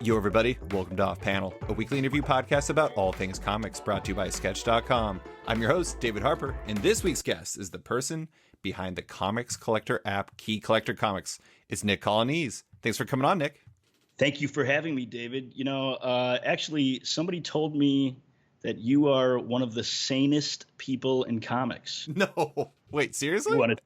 Yo, everybody. Welcome to Off Panel, a weekly interview podcast about all things comics brought to you by Sketch.com. I'm your host, David Harper, and this week's guest is the person behind the comics collector app Key Collector Comics. It's Nick Coglianese. Thanks for coming on, Nick. Thank you for having me, David. Actually, somebody told me that you are one of the sanest people in comics. No. Wait, seriously? You want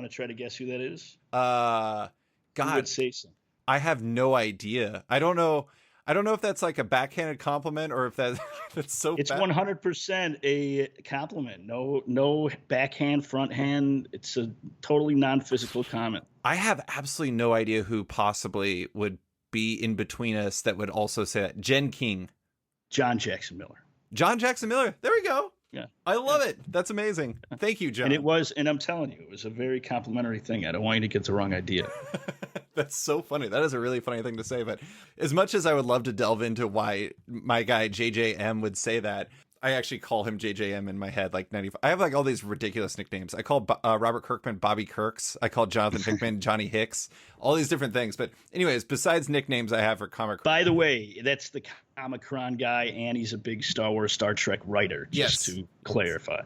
to try to guess who that is? God. Who would say so? I have no idea. I don't know if that's like a backhanded compliment or if that's so It's bad. 100% a compliment. No backhand, front hand. It's a totally non-physical comment. I have absolutely no idea who possibly would be in between us that would also say that. Jen King. John Jackson Miller. John Jackson Miller. There we go. Yeah. I love it. That's amazing. Thank you, John. And I'm telling you, it was a very complimentary thing. I don't want you to get the wrong idea. That's so funny. That is a really funny thing to say. But as much as I would love to delve into why my guy JJM would say that, I actually call him JJM in my head like 95. I have like all these ridiculous nicknames. I call Robert Kirkman Bobby Kirks. I call Jonathan Hickman Johnny Hicks. All these different things. But anyways, besides nicknames I have for comic. By the way, that's the Comic-Con guy, and he's a big Star Wars, Star Trek writer, just to clarify.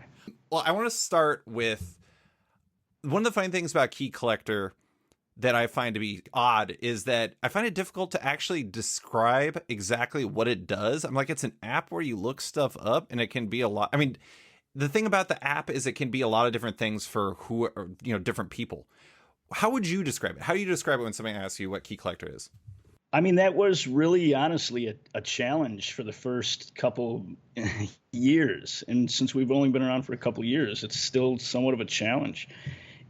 Well, I want to start with one of the funny things about Key Collector that I find to be odd is that I find it difficult to actually describe exactly what it does. I'm like, it's an app where you look stuff up and it can be a lot. I mean, the thing about the app is it can be a lot of different things for different people. How would you describe it? How do you describe it when somebody asks you what Key Collector is? I mean, that was really honestly a challenge for the first couple years. And since we've only been around for a couple years, it's still somewhat of a challenge.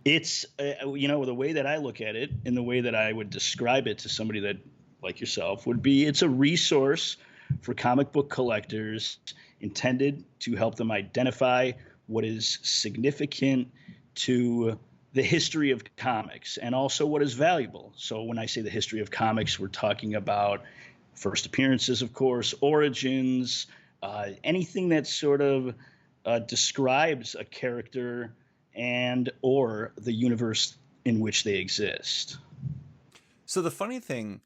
It's, the way that I look at it and the way that I would describe it to somebody that, like yourself, would be it's a resource for comic book collectors intended to help them identify what is significant to the history of comics and also what is valuable. So when I say the history of comics, we're talking about first appearances, of course, origins, anything that sort of describes a character and or the universe in which they exist. So the funny thing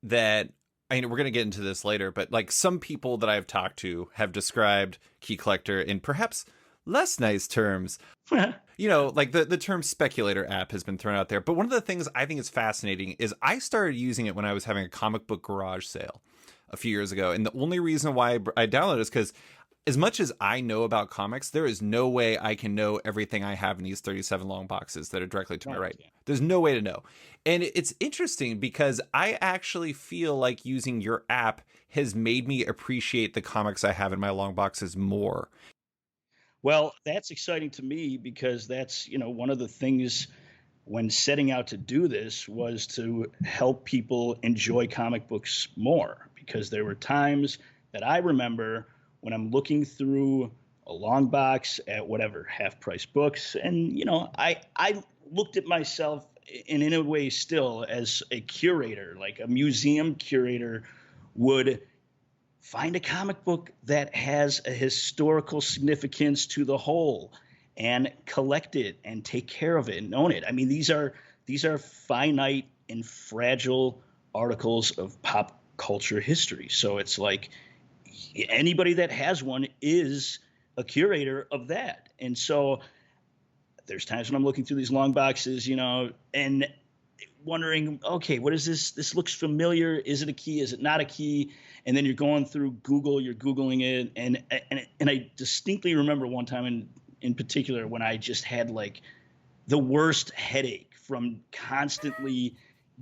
that, I mean, we're going to get into this later, but like some people that I've talked to have described Key Collector in perhaps less nice terms. Like the term speculator app has been thrown out there. But one of the things I think is fascinating is I started using it when I was having a comic book garage sale a few years ago. And the only reason why I downloaded it is because as much as I know about comics, there is no way I can know everything I have in these 37 long boxes that are directly to my right. There's no way to know. And it's interesting because I actually feel like using your app has made me appreciate the comics I have in my long boxes more. Well, that's exciting to me because that's, one of the things when setting out to do this was to help people enjoy comic books more, because there were times that I remember when I'm looking through a long box at whatever half-price books, and I looked at myself in a way still as a curator, like a museum curator would find a comic book that has a historical significance to the whole and collect it and take care of it and own it. I mean, these are finite and fragile articles of pop culture history. So it's like anybody that has one is a curator of that. And so there's times when I'm looking through these long boxes, and wondering, okay, what is this? This looks familiar. Is it a key? Is it not a key? And then you're going through Google, you're Googling it. And I distinctly remember one time in particular when I just had like the worst headache from constantly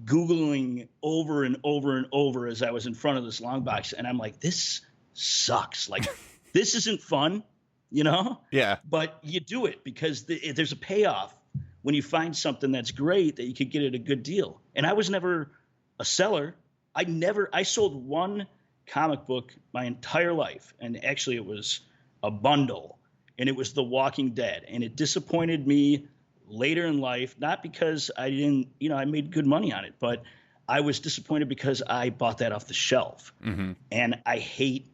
Googling over and over and over as I was in front of this long box. And I'm like, this sucks. Like, this isn't fun, Yeah. But you do it because there's a payoff when you find something that's great that you could get at a good deal. And I was never a seller. I sold one comic book my entire life. And actually it was a bundle, and it was The Walking Dead. And it disappointed me later in life, not because I didn't, I made good money on it, but I was disappointed because I bought that off the shelf. Mm-hmm. And I hate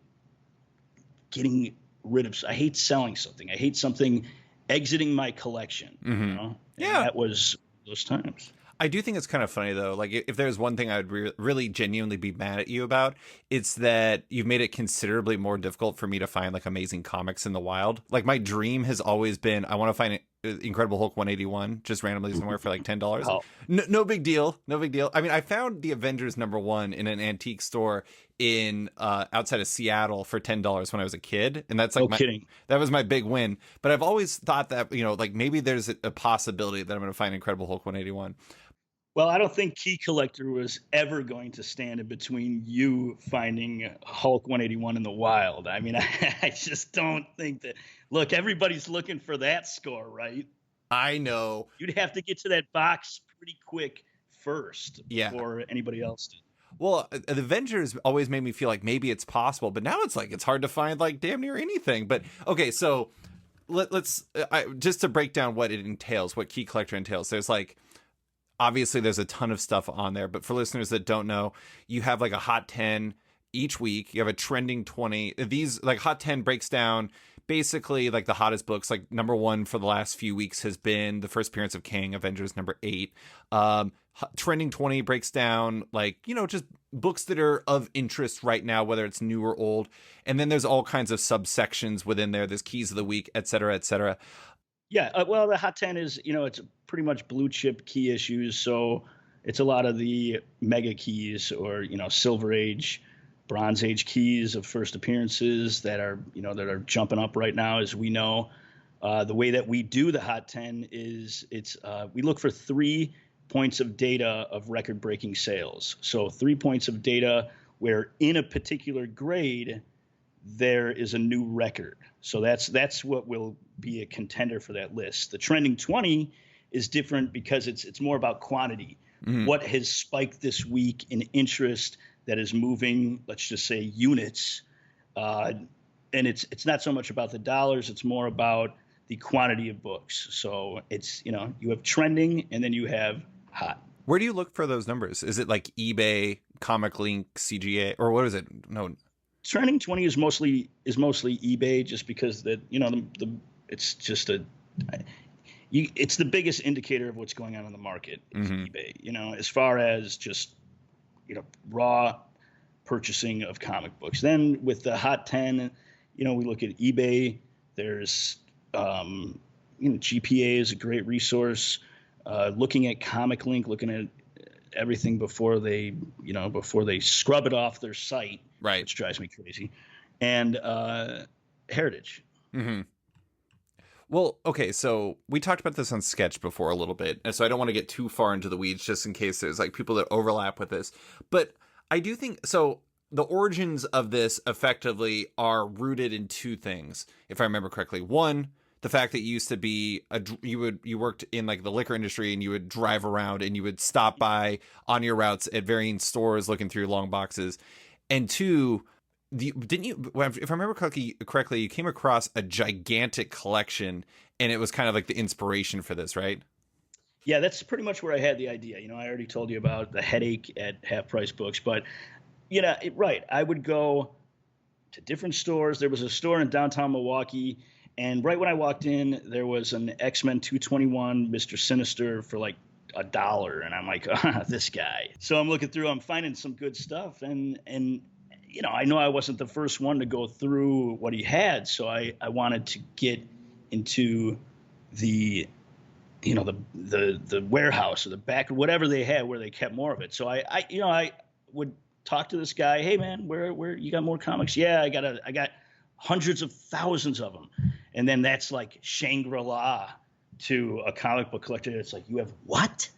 I hate selling something. I hate something exiting my collection. Mm-hmm. Yeah. That was those times. I do think it's kind of funny though. Like if there's one thing I would really genuinely be mad at you about, it's that you've made it considerably more difficult for me to find like amazing comics in the wild. Like my dream has always been I want to find Incredible Hulk 181 just randomly somewhere for like $10. Oh, No, no big deal. No big deal. I mean, I found the Avengers #1 in an antique store in outside of Seattle for $10 when I was a kid, and that's like no kidding. that was my big win. But I've always thought that, like maybe there's a possibility that I'm going to find Incredible Hulk 181. Well, I don't think Key Collector was ever going to stand in between you finding Hulk 181 in the wild. I mean, I just don't think that. Look, everybody's looking for that score, right? I know. You'd have to get to that box pretty quick first Yeah. before anybody else did. Well, the Avengers always made me feel like maybe it's possible, but now it's like it's hard to find like damn near anything. But okay, so let's just to break down what it entails, what Key Collector entails. There's like obviously there's a ton of stuff on there, but for listeners that don't know, you have like a hot 10 each week. You have a trending 20. These like hot 10 breaks down basically like the hottest books. Like #1 for the last few weeks has been the first appearance of Kang, Avengers #8. Trending 20 breaks down like, just books that are of interest right now, whether it's new or old. And then there's all kinds of subsections within there. There's keys of the week, et cetera, et cetera. Yeah, well, the Hot 10 is, it's pretty much blue chip key issues. So it's a lot of the mega keys or, Silver Age, Bronze Age keys of first appearances that are, that are jumping up right now, as we know. The way that we do the Hot 10 is we look for 3 points of data of record-breaking sales. So 3 points of data where in a particular grade there is a new record. So that's what will be a contender for that list. The trending 20 is different because it's more about quantity. Mm-hmm. What has spiked this week in interest that is moving, let's just say, units. And it's not so much about the dollars, it's more about the quantity of books. So it's, you have trending and then you have hot. Where do you look for those numbers? Is it like eBay, Comic Link, CGA, or what is it? No. Trending 20 is mostly eBay, just because that it's just it's the biggest indicator of what's going on in the market is mm-hmm. eBay. As far as just raw purchasing of comic books. Then with the Hot 10, we look at eBay. There's GPA is a great resource. Looking at Comic Link, looking at everything before they scrub it off their site, right? Which drives me crazy. And Heritage. Mm-hmm. Well, okay, so we talked about this on Sketch before a little bit, and so I don't want to get too far into the weeds just in case there's like people that overlap with this. But I do think so. The origins of this effectively are rooted in 2 things, if I remember correctly. One, the fact that you used to be you worked in like the liquor industry and you would drive around and you would stop by on your routes at varying stores looking through long boxes. And 2, didn't you, if I remember correctly, you came across a gigantic collection and it was kind of like the inspiration for this, right? Yeah, that's pretty much where I had the idea. I already told you about the headache at Half Price Books, but right. I would go to different stores. There was a store in downtown Milwaukee, and right when I walked in, there was an X-Men 221 Mr. Sinister for like $1, and I'm like, this guy. So I'm looking through, I'm finding some good stuff, and I know I wasn't the first one to go through what he had, so I wanted to get into the warehouse or the back or whatever they had where they kept more of it. So I would talk to this guy. Hey man, where you got more comics? Yeah, I got hundreds of thousands of them. And then that's like Shangri-La to a comic book collector. It's like, you have what?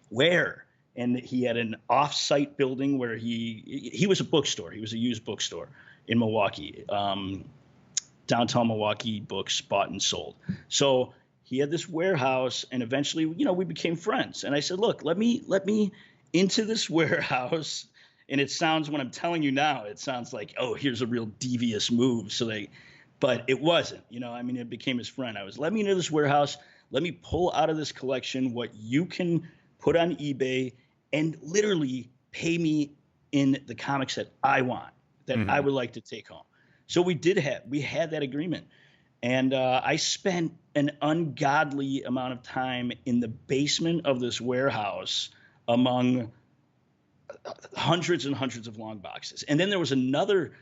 Where? And he had an off-site building where he was a bookstore. He was a used bookstore in Milwaukee. Downtown Milwaukee, books bought and sold. So he had this warehouse, and eventually, we became friends. And I said, look, let me into this warehouse. And it sounds, when I'm telling you now, it sounds like, oh, here's a real devious move. But it wasn't, it became his friend. Let me into this warehouse. Let me pull out of this collection what you can put on eBay and literally pay me in the comics that I want, that mm-hmm. I would like to take home. So we had that agreement. And I spent an ungodly amount of time in the basement of this warehouse among hundreds and hundreds of long boxes. And then there was another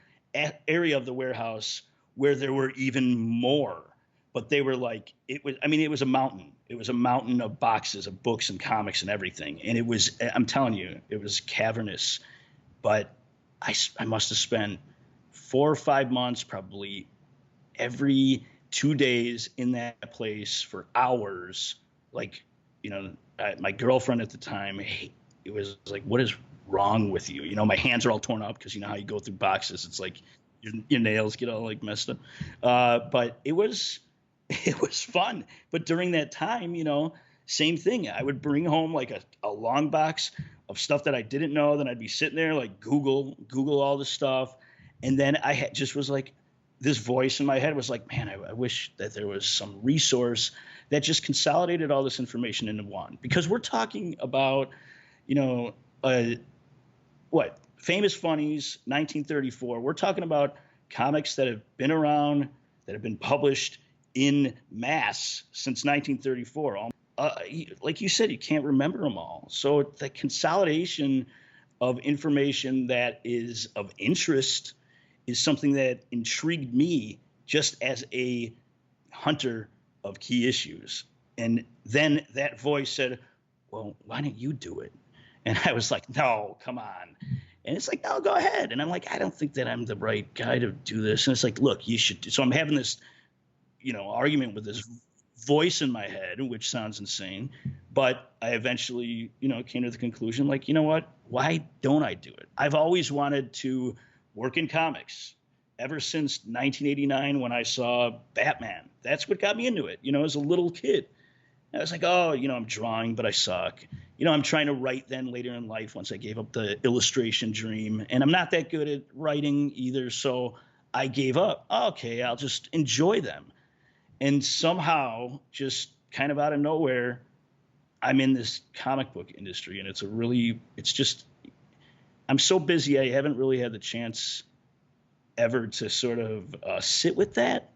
area of the warehouse where there were even more, but they were like, it was, I mean, it was a mountain. It was a mountain of boxes of books and comics and everything. And it was, I'm telling you, it was cavernous. But I must have spent 4 or 5 months, probably every 2 days in that place for hours. Like, my girlfriend at the time, it was like, what is wrong with you? My hands are all torn up because how you go through boxes. It's like your nails get all like messed up. But it was fun. But during that time, same thing. I would bring home like a long box of stuff that I didn't know. Then I'd be sitting there like Google all this stuff. And then I just was like, this voice in my head was like, man, I wish that there was some resource that just consolidated all this information into one. Because we're talking about, Famous Funnies, 1934. We're talking about comics that have been around, that have been published in mass since 1934. Like you said, you can't remember them all. So the consolidation of information that is of interest is something that intrigued me just as a hunter of key issues. And then that voice said, well, why don't you do it? And I was like, no, come on. And it's like, no, go ahead. And I'm like, I don't think that I'm the right guy to do this. And it's like, look, you should. So I'm having this, argument with this voice in my head, which sounds insane. But I eventually, came to the conclusion, like, you know what? Why don't I do it? I've always wanted to work in comics ever since 1989 when I saw Batman. That's what got me into it, as a little kid. I was like, oh, I'm drawing, but I suck. I'm trying to write then later in life once I gave up the illustration dream. And I'm not that good at writing either. So I gave up. Okay, I'll just enjoy them. And somehow, just kind of out of nowhere, I'm in this comic book industry. And I'm so busy. I haven't really had the chance ever to sort of sit with that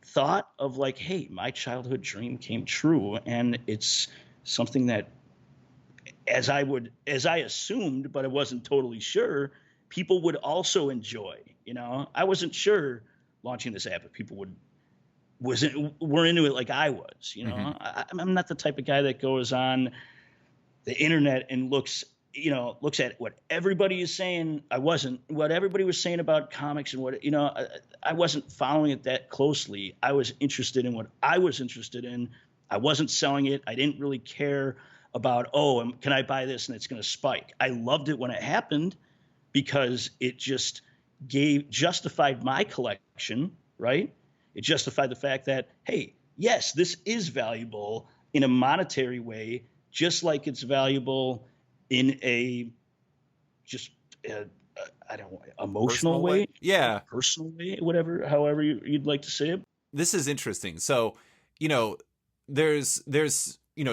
thought of like, hey, my childhood dream came true. And it's something that, as I assumed, but I wasn't totally sure, people would also enjoy. I wasn't sure launching this app if people were into it like I was. I'm not the type of guy that goes on the internet and looks at what everybody is saying. What everybody was saying about comics and I wasn't following it that closely. I was interested in what I was interested in. I wasn't selling it. I didn't really care about, can I buy this and it's going to spike. I loved it when it happened because it just justified my collection, right? It justified the fact that, hey, yes, this is valuable in a monetary way, just like it's valuable in a emotional way. Yeah. Personal way, however you'd like to say it. This is interesting. So, there's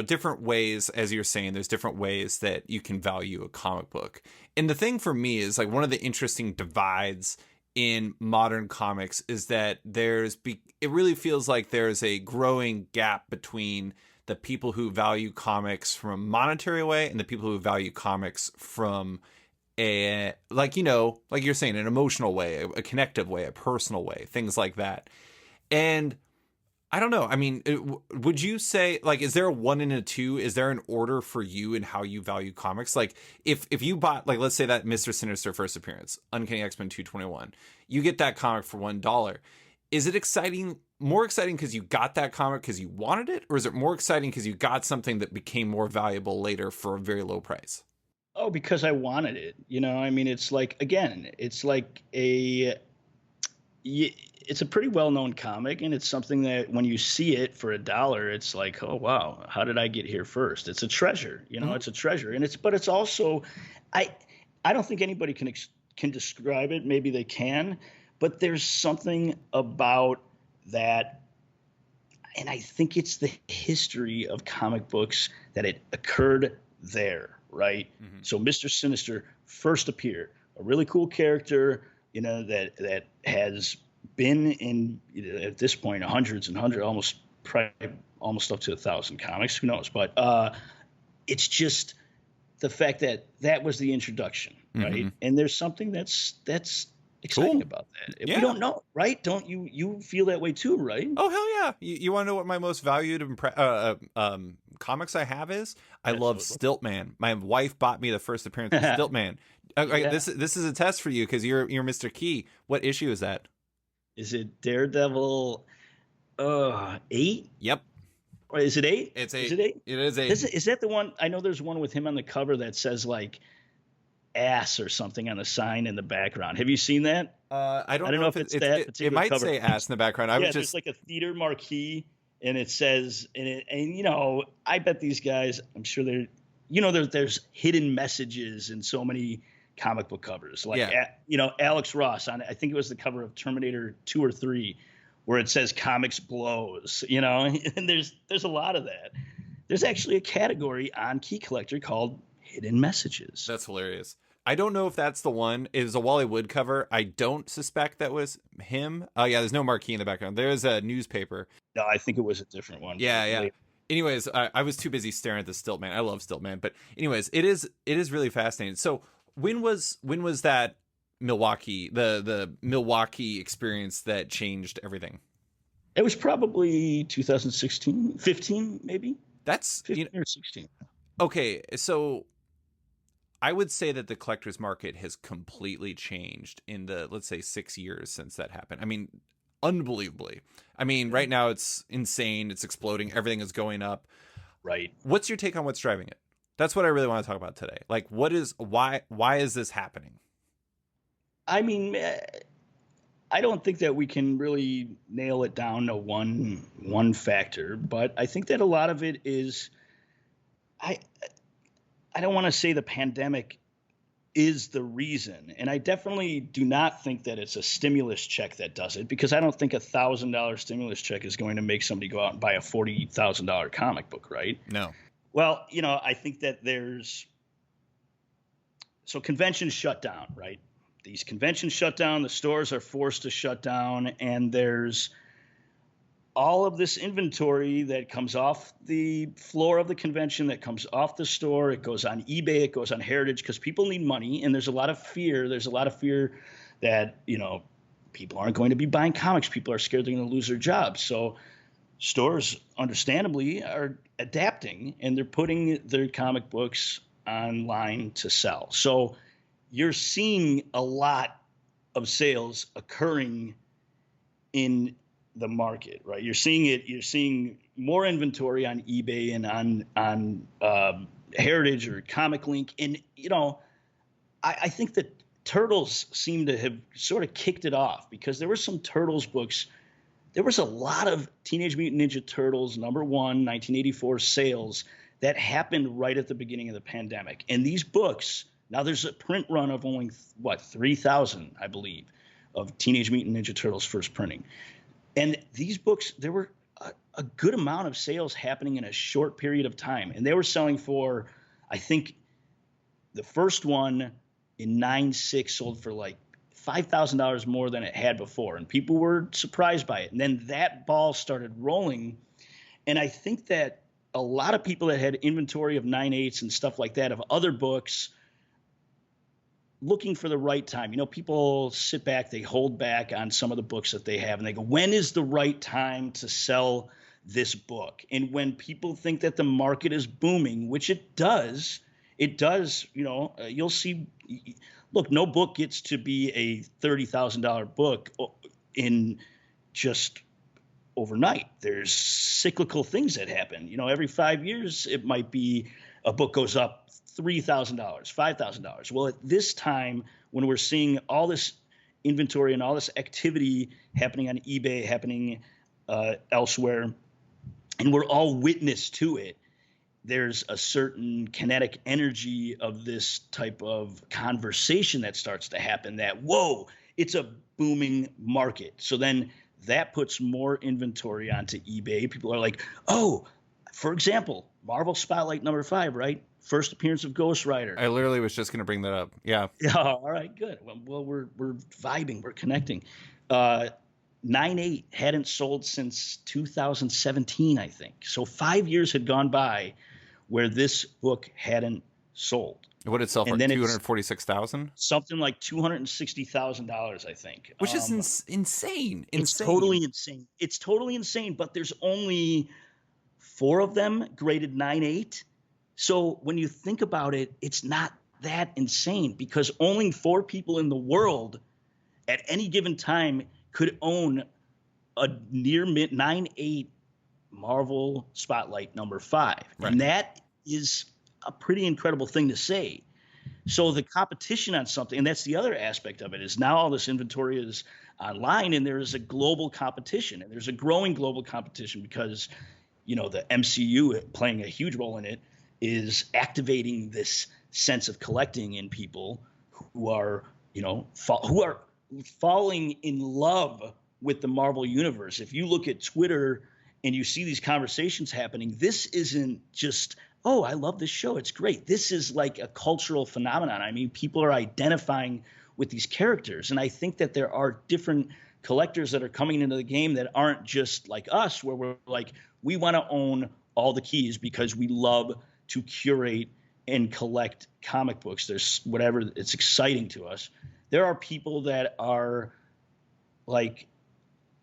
different ways, as you're saying, there's different ways that you can value a comic book. And the thing for me is like one of the interesting divides in modern comics is that it really feels like there's a growing gap between the people who value comics from a monetary way and the people who value comics from like you're saying, an emotional way, a connective way, a personal way, things like that. And I don't know. I mean, would you say, like, is there a 1 and a 2? Is there an order for you in how you value comics? Like, if you bought, like, let's say that Mr. Sinister first appearance, Uncanny X-Men 221, you get that comic for $1. Is it more exciting because you got that comic because you wanted it? Or is it more exciting because you got something that became more valuable later for a very low price? Oh, because I wanted it. I mean, it's like, again, it's like it's a pretty well-known comic, and it's something that when you see it for $1, it's like, oh wow, how did I get here first? It's a treasure, It's a treasure, and it's also, I don't think anybody can describe it. Maybe they can, but there's something about that, and I think it's the history of comic books that it occurred there, right? Mm-hmm. So Mr. Sinister first appeared, a really cool character, that has been in, at this point, hundreds and hundreds, probably almost up to 1,000 comics. Who knows? But it's just the fact that that was the introduction, right? And there's something that's exciting about that. Yeah. We don't know, right? Don't you feel that way too, right? Oh, hell yeah. You want to know what my most valued comics I have is? I love Stiltman. My wife bought me the first appearance of Stiltman. Okay, this is a test for you because you're Mr. Key. What issue is that? Is it Daredevil 8? Yep. Or is it 8? It's 8. Is it 8? It is 8. Is that the one? I know there's one with him on the cover that says like ass or something on the sign in the background. Have you seen that? I don't know if it's that. It might cover. say ass in the background. There's like a theater marquee, and it says, and I bet these guys, I'm sure there's hidden messages in so many comic book covers. Like, Alex Ross I think it was the cover of Terminator 2 or 3, where it says comics blows, and there's a lot of that. There's actually a category on Key Collector called hidden messages. That's hilarious. I don't know if that's the one. It was a Wally Wood cover. I don't suspect that was him. Oh yeah, there's no marquee in the background. There's a newspaper. No, I think it was a different one. Yeah. Anyways, I was too busy staring at the Stiltman. I love Stiltman, but anyways, it is really fascinating. So when was that Milwaukee, the Milwaukee experience that changed everything? It was probably 2016, 15 maybe. That's 15 or 16. Okay, so I would say that the collector's market has completely changed in the, let's say, 6 years since that happened. I mean, unbelievably. I mean, right now it's insane. It's exploding. Everything is going up. Right. What's your take on what's driving it? That's what I really want to talk about today. Like, why is this happening? I mean, I don't think that we can really nail it down to one factor, but I think that a lot of it is, I don't want to say the pandemic is the reason. And I definitely do not think that it's a stimulus check that does it, because I don't think $1,000 stimulus check is going to make somebody go out and buy a $40,000 comic book, right? No. Well, I think that so conventions shut down, right? These conventions shut down, the stores are forced to shut down, and there's all of this inventory that comes off the floor of the convention, that comes off the store. It goes on eBay, it goes on Heritage, because people need money, and there's a lot of fear. There's a lot of fear that, people aren't going to be buying comics. People are scared they're going to lose their jobs. So stores, understandably, are adapting, and they're putting their comic books online to sell. So you're seeing a lot of sales occurring in the market, right? You're seeing more inventory on eBay and on Heritage or Comic Link. And, I think that Turtles seem to have sort of kicked it off, because there were some Turtles books. There was a lot of Teenage Mutant Ninja Turtles #1, 1984 sales that happened right at the beginning of the pandemic. And these books, now there's a print run of only 3,000, I believe, of Teenage Mutant Ninja Turtles first printing. And these books, there were a good amount of sales happening in a short period of time. And they were selling for, I think, the first one in 9/6 sold for like $5,000 more than it had before. And people were surprised by it. And then that ball started rolling. And I think that a lot of people that had inventory of 9/8 and stuff like that, of other books, looking for the right time. People sit back, they hold back on some of the books that they have, and they go, when is the right time to sell this book? And when people think that the market is booming, which it does, you'll see, look, no book gets to be a $30,000 book in just overnight. There's cyclical things that happen. Every 5 years, it might be a book goes up $3,000, $5,000. Well, at this time, when we're seeing all this inventory and all this activity happening on eBay, happening elsewhere, and we're all witness to it, there's a certain kinetic energy of this type of conversation that starts to happen, that, whoa, it's a booming market. So then that puts more inventory onto eBay. People are like, oh, for example, Marvel Spotlight #5, right? First appearance of Ghost Rider. I literally was just going to bring that up. Yeah. Yeah. All right. Good. Well, we're vibing. We're connecting. 9.8 hadn't sold since 2017, I think. So 5 years had gone by where this book hadn't sold. What did it sell for? And then it's 246,000? something like $260,000, I think. Which is insane. It's totally insane. It's totally insane, but there's only 4 of them graded 9.8. So when you think about it, it's not that insane, because only 4 people in the world at any given time could own a near mid 9.8 Marvel Spotlight number 5. Right. And that is a pretty incredible thing to say. So the competition on something, and that's the other aspect of it, is now all this inventory is online, and there is a global competition, and there's a growing global competition because, the MCU playing a huge role in it is activating this sense of collecting in people who are, who are falling in love with the Marvel universe. If you look at Twitter and you see these conversations happening, this isn't just, oh, I love this show, it's great. This is like a cultural phenomenon. I mean, people are identifying with these characters. And I think that there are different collectors that are coming into the game that aren't just like us, where we're like, we want to own all the keys because we love to curate and collect comic books. There's whatever, it's exciting to us. There are people that are like,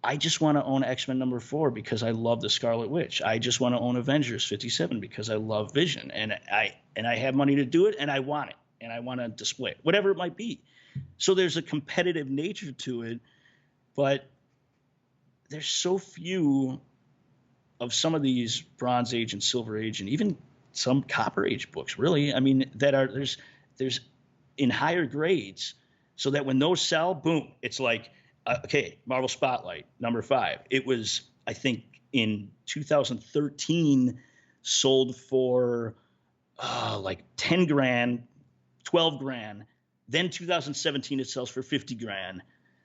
I just want to own X-Men number 4 because I love the Scarlet Witch. I just want to own Avengers 57 because I love Vision, and I have money to do it, and I want it, and I want to display it, whatever it might be. So there's a competitive nature to it, but there's so few of some of these Bronze Age and Silver Age and even some Copper Age books, really. I mean, that are there's in higher grades, so that when those sell, boom, it's like, okay, Marvel Spotlight number 5. It was, I think, in 2013, sold for like 10 grand, 12 grand. Then 2017, it sells for 50 grand.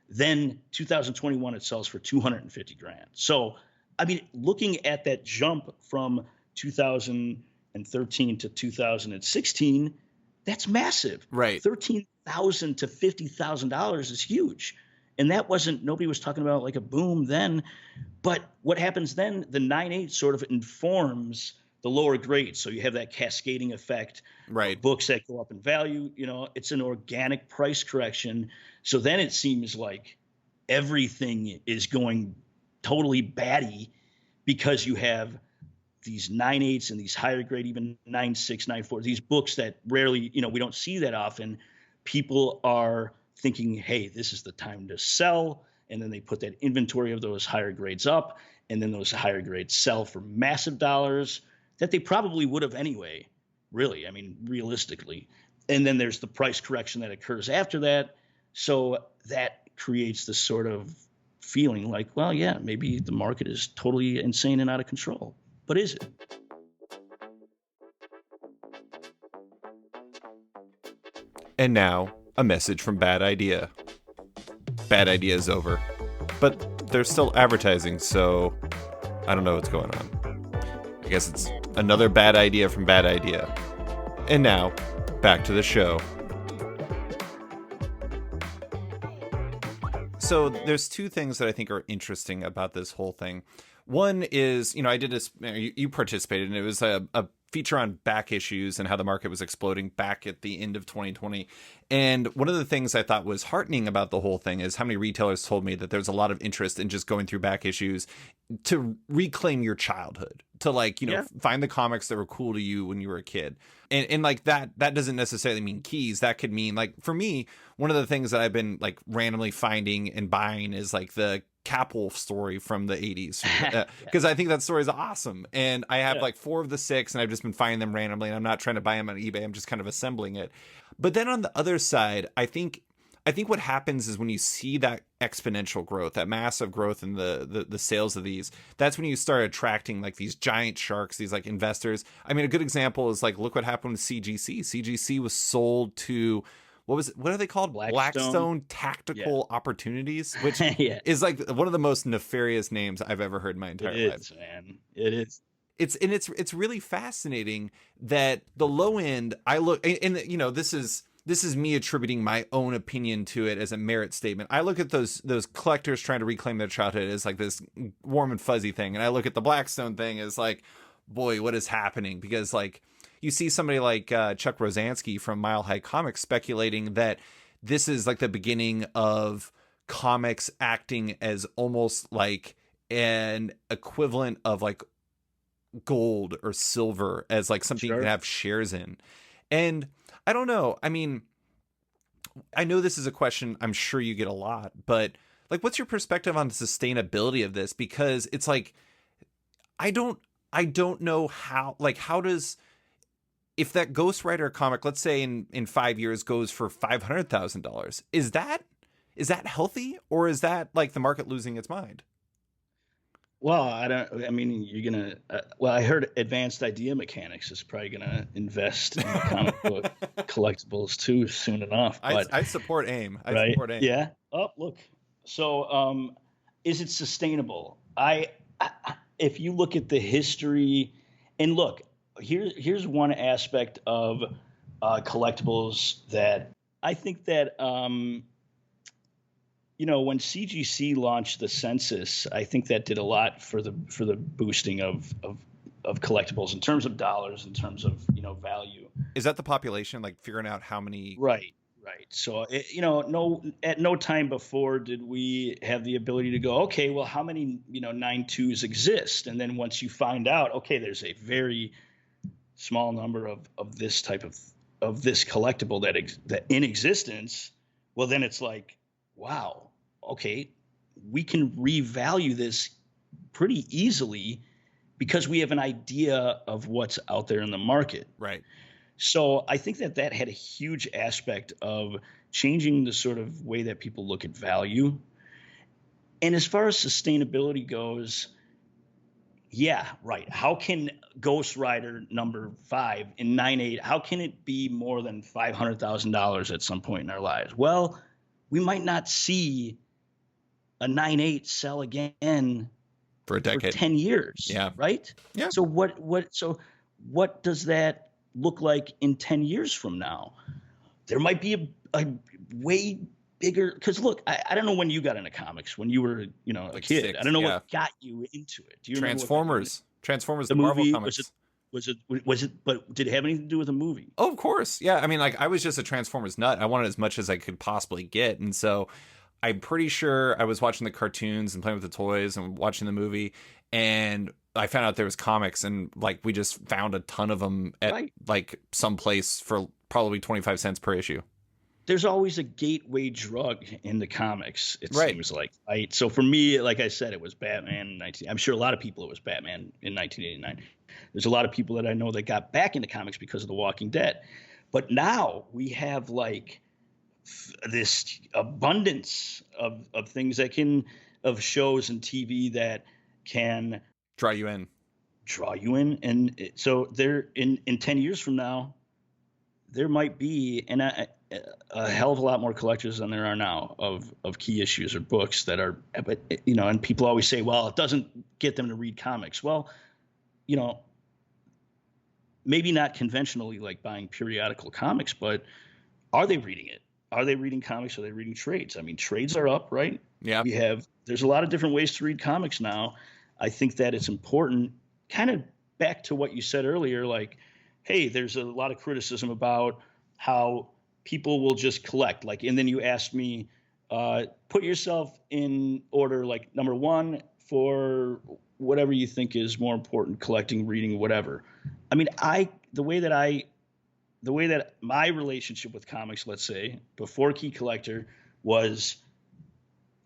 Then 2021, it sells for 250 grand. So, I mean, looking at that jump from 2013 to 2016, that's massive. Right. $13,000 to $50,000 is huge. And that wasn't, nobody was talking about like a boom then. But what happens then, the 9.8 sort of informs the lower grades. So you have that cascading effect. Right. Books that go up in value, it's an organic price correction. So then it seems like everything is going totally batty because you have these 9.8s and these higher grade, even 9.6, 9.4, these books that rarely, we don't see that often. People are thinking, hey, this is the time to sell. And then they put that inventory of those higher grades up, and then those higher grades sell for massive dollars that they probably would have anyway, really. I mean, realistically. And then there's the price correction that occurs after that. So that creates this sort of feeling like, well, yeah, maybe the market is totally insane and out of control. But is it? And now, a message from Bad Idea. Bad Idea is over. But they're still advertising, so I don't know what's going on. I guess it's another bad idea from Bad Idea. And now, back to the show. So there's 2 things that I think are interesting about this whole thing. One is, I did this, you participated, and it was a feature on back issues and how the market was exploding back at the end of 2020. And one of the things I thought was heartening about the whole thing is how many retailers told me that there's a lot of interest in just going through back issues to reclaim your childhood, to find the comics that were cool to you when you were a kid. And like that doesn't necessarily mean keys. That could mean, like, for me, one of the things that I've been like randomly finding and buying is like the Capwolf story from the 80s, because I think that story is awesome. And I have like 4 of the 6, and I've just been finding them randomly, and I'm not trying to buy them on eBay. I'm just kind of assembling it. But then on the other side, I think what happens is when you see that exponential growth, that massive growth in the sales of these, that's when you start attracting like these giant sharks, these like investors. I mean, a good example is like, look what happened with CGC. CGC was sold to, what are they called? Blackstone Tactical Opportunities, which is like one of the most nefarious names I've ever heard in my entire life. It is, man. It is. It's really fascinating that the low end, I look, and this is this is me attributing my own opinion to it as a merit statement. I look at those collectors trying to reclaim their childhood as like this warm and fuzzy thing, and I look at the Blackstone thing as like, boy, what is happening? Because like you see somebody like Chuck Rosansky from Mile High Comics speculating that this is like the beginning of comics acting as almost like an equivalent of like gold or silver, as like something you can have shares in. And I don't know. I mean, I know this is a question I'm sure you get a lot, but like, what's your perspective on the sustainability of this? Because it's like, I don't know how, like, how does, if that Ghost Rider comic, let's say in 5 years goes for $500,000, is that healthy, or is that like the market losing its mind? Well, I mean, you're going to, well, I heard Advanced Idea Mechanics is probably going to invest in comic book collectibles too soon enough. But I support AIM. Right? Support AIM. Yeah. Oh, look. So, is it sustainable? If you look at the history, and look, here's one aspect of collectibles that I think that, when CGC launched the census, I think that did a lot for the boosting of collectibles in terms of dollars, in terms of value. Is that the population, like figuring out how many? Right. So at no time before did we have the ability to go, okay, well, how many 9.2s exist? And then once you find out, okay, there's a very small number of this type of this collectible that in existence. Well, then it's like, wow. Okay, we can revalue this pretty easily because we have an idea of what's out there in the market. Right. So I think that had a huge aspect of changing the sort of way that people look at value. And as far as sustainability goes, yeah, right. How can Ghost Rider number 5 in 9.8, how can it be more than $500,000 at some point in our lives? Well, we might not see a 9.8 sell again for a decade, for 10 years. Yeah. Right. Yeah. So what does that look like in 10 years from now? There might be a way bigger, because look, I don't know when you got into comics, when you were, like a kid. 6, I don't know what got you into it. Do you Transformers, the Marvel movie, comics. Was it, but did it have anything to do with the movie? Oh, of course. Yeah. I mean, like, I was just a Transformers nut. I wanted as much as I could possibly get. And so I'm pretty sure I was watching the cartoons and playing with the toys and watching the movie, and I found out there was comics, and like we just found a ton of them at like some place for probably 25 cents per issue. There's always a gateway drug in the comics, it seems like. Right. So for me, like I said, it was Batman. I'm sure a lot of people, it was Batman in 1989. There's a lot of people that I know that got back into comics because of The Walking Dead. But now we have like this abundance of things of shows and TV that can draw you in. And so there in 10 years from now, there might be a hell of a lot more collectors than there are now of key issues or books that are, but and people always say, well, it doesn't get them to read comics. Well, maybe not conventionally like buying periodical comics, but are they reading it? Are they reading comics? Are they reading trades? I mean, trades are up, right? Yeah. There's a lot of different ways to read comics now. I think that it's important, kind of back to what you said earlier, like, hey, there's a lot of criticism about how people will just collect. Like, and then you asked me, put yourself in order, like number 1 for whatever you think is more important, collecting, reading, whatever. I mean, the way that my relationship with comics, let's say, before Key Collector, was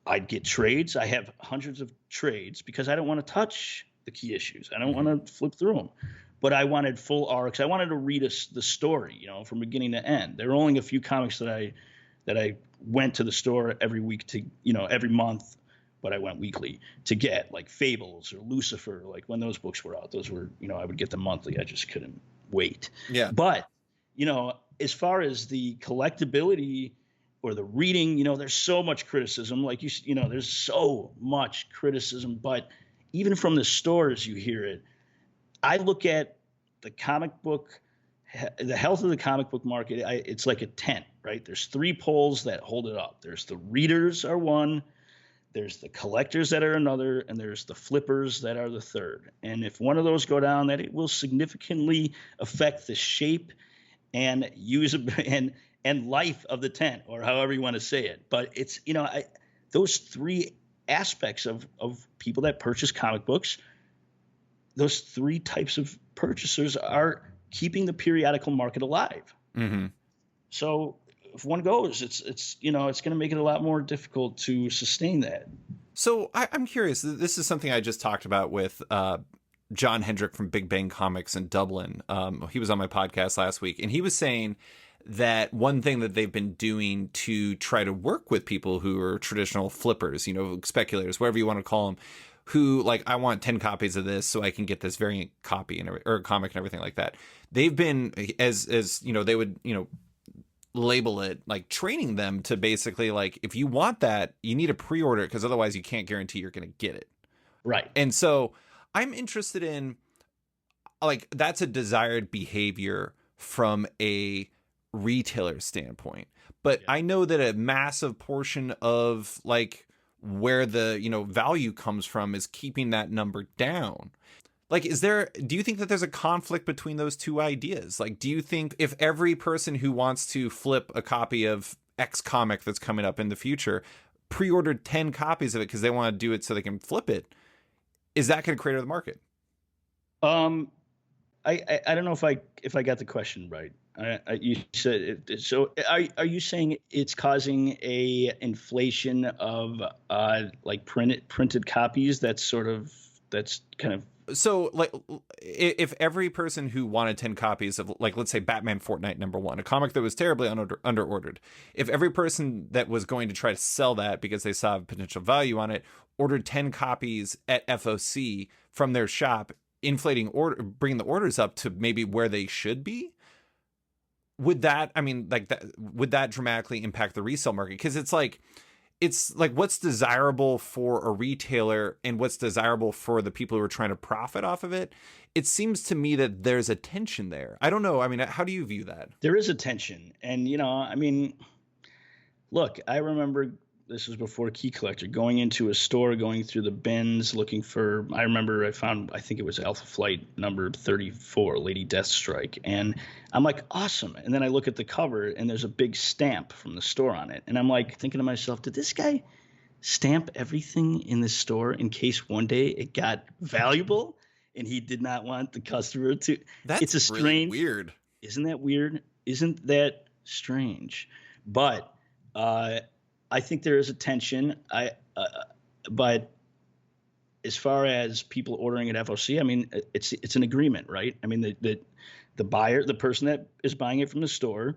I'd get trades. I have hundreds of trades because I don't want to touch the key issues. I don't want to flip through them. But I wanted full arcs. I wanted to read the story, from beginning to end. There were only a few comics that I went to the store every week to, every month, but I went weekly to get, like Fables or Lucifer. Like when those books were out, those were, I would get them monthly. I just couldn't wait. Yeah. But as far as the collectability or the reading, there's so much criticism. Like there's so much criticism, but even from the stores, you hear it. I look at the comic book the health of the comic book market, it's like a tent, right? There's three poles that hold it up. There's the readers are one, there's the collectors that are another, and there's the flippers that are the third. And if one of those go down, that it will significantly affect the shape and and life of the tent, or however you want to say it. But it's, those three aspects of people that purchase comic books, those three types of purchasers are keeping the periodical market alive. Mm-hmm. So if one goes, it's going to make it a lot more difficult to sustain that. So I'm curious. This is something I just talked about with John Hendrick from Big Bang Comics in Dublin. He was on my podcast last week, and he was saying that one thing that they've been doing to try to work with people who are traditional flippers, speculators, whatever you want to call them, who like, I want 10 copies of this so I can get this variant copy or comic and everything like that. They've been, as they would, label it, like training them to basically like, if you want that, you need to pre-order it because otherwise you can't guarantee you're going to get it. Right. And so I'm interested in, like, that's a desired behavior from a retailer standpoint. But yeah. I know that a massive portion of like where the, value comes from is keeping that number down. Like, do you think that there's a conflict between those two ideas? Like, do you think if every person who wants to flip a copy of X comic that's coming up in the future pre-ordered 10 copies of it because they want to do it so they can flip it, is that going to crater the market? I don't know if I got the question right. You said it, so. Are you saying it's causing a inflation of like printed copies? That's kind of. So like, if every person who wanted 10 copies of, like, let's say Batman Fortnite #1, a comic that was terribly under ordered, if every person that was going to try to sell that because they saw potential value on it ordered 10 copies at FOC from their shop, bringing the orders up to maybe where they should be, would that dramatically impact the resale market? Because it's like what's desirable for a retailer and what's desirable for the people who are trying to profit off of it. It seems to me that there's a tension there. I don't know. I mean, how do you view that? There is a tension. And, look, I remember this was before Key Collector, going into a store, going through the bins, looking for, I remember I think it was Alpha Flight number 34, Lady Deathstrike. And I'm like, awesome. And then I look at the cover and there's a big stamp from the store on it. And I'm like thinking to myself, did this guy stamp everything in the store in case one day it got valuable and he did not want the customer to? It's a really weird. Isn't that weird? Isn't that strange? But, I think there is a tension. But as far as people ordering at FOC, I mean, it's an agreement, right? I mean, the buyer, the person that is buying it from the store,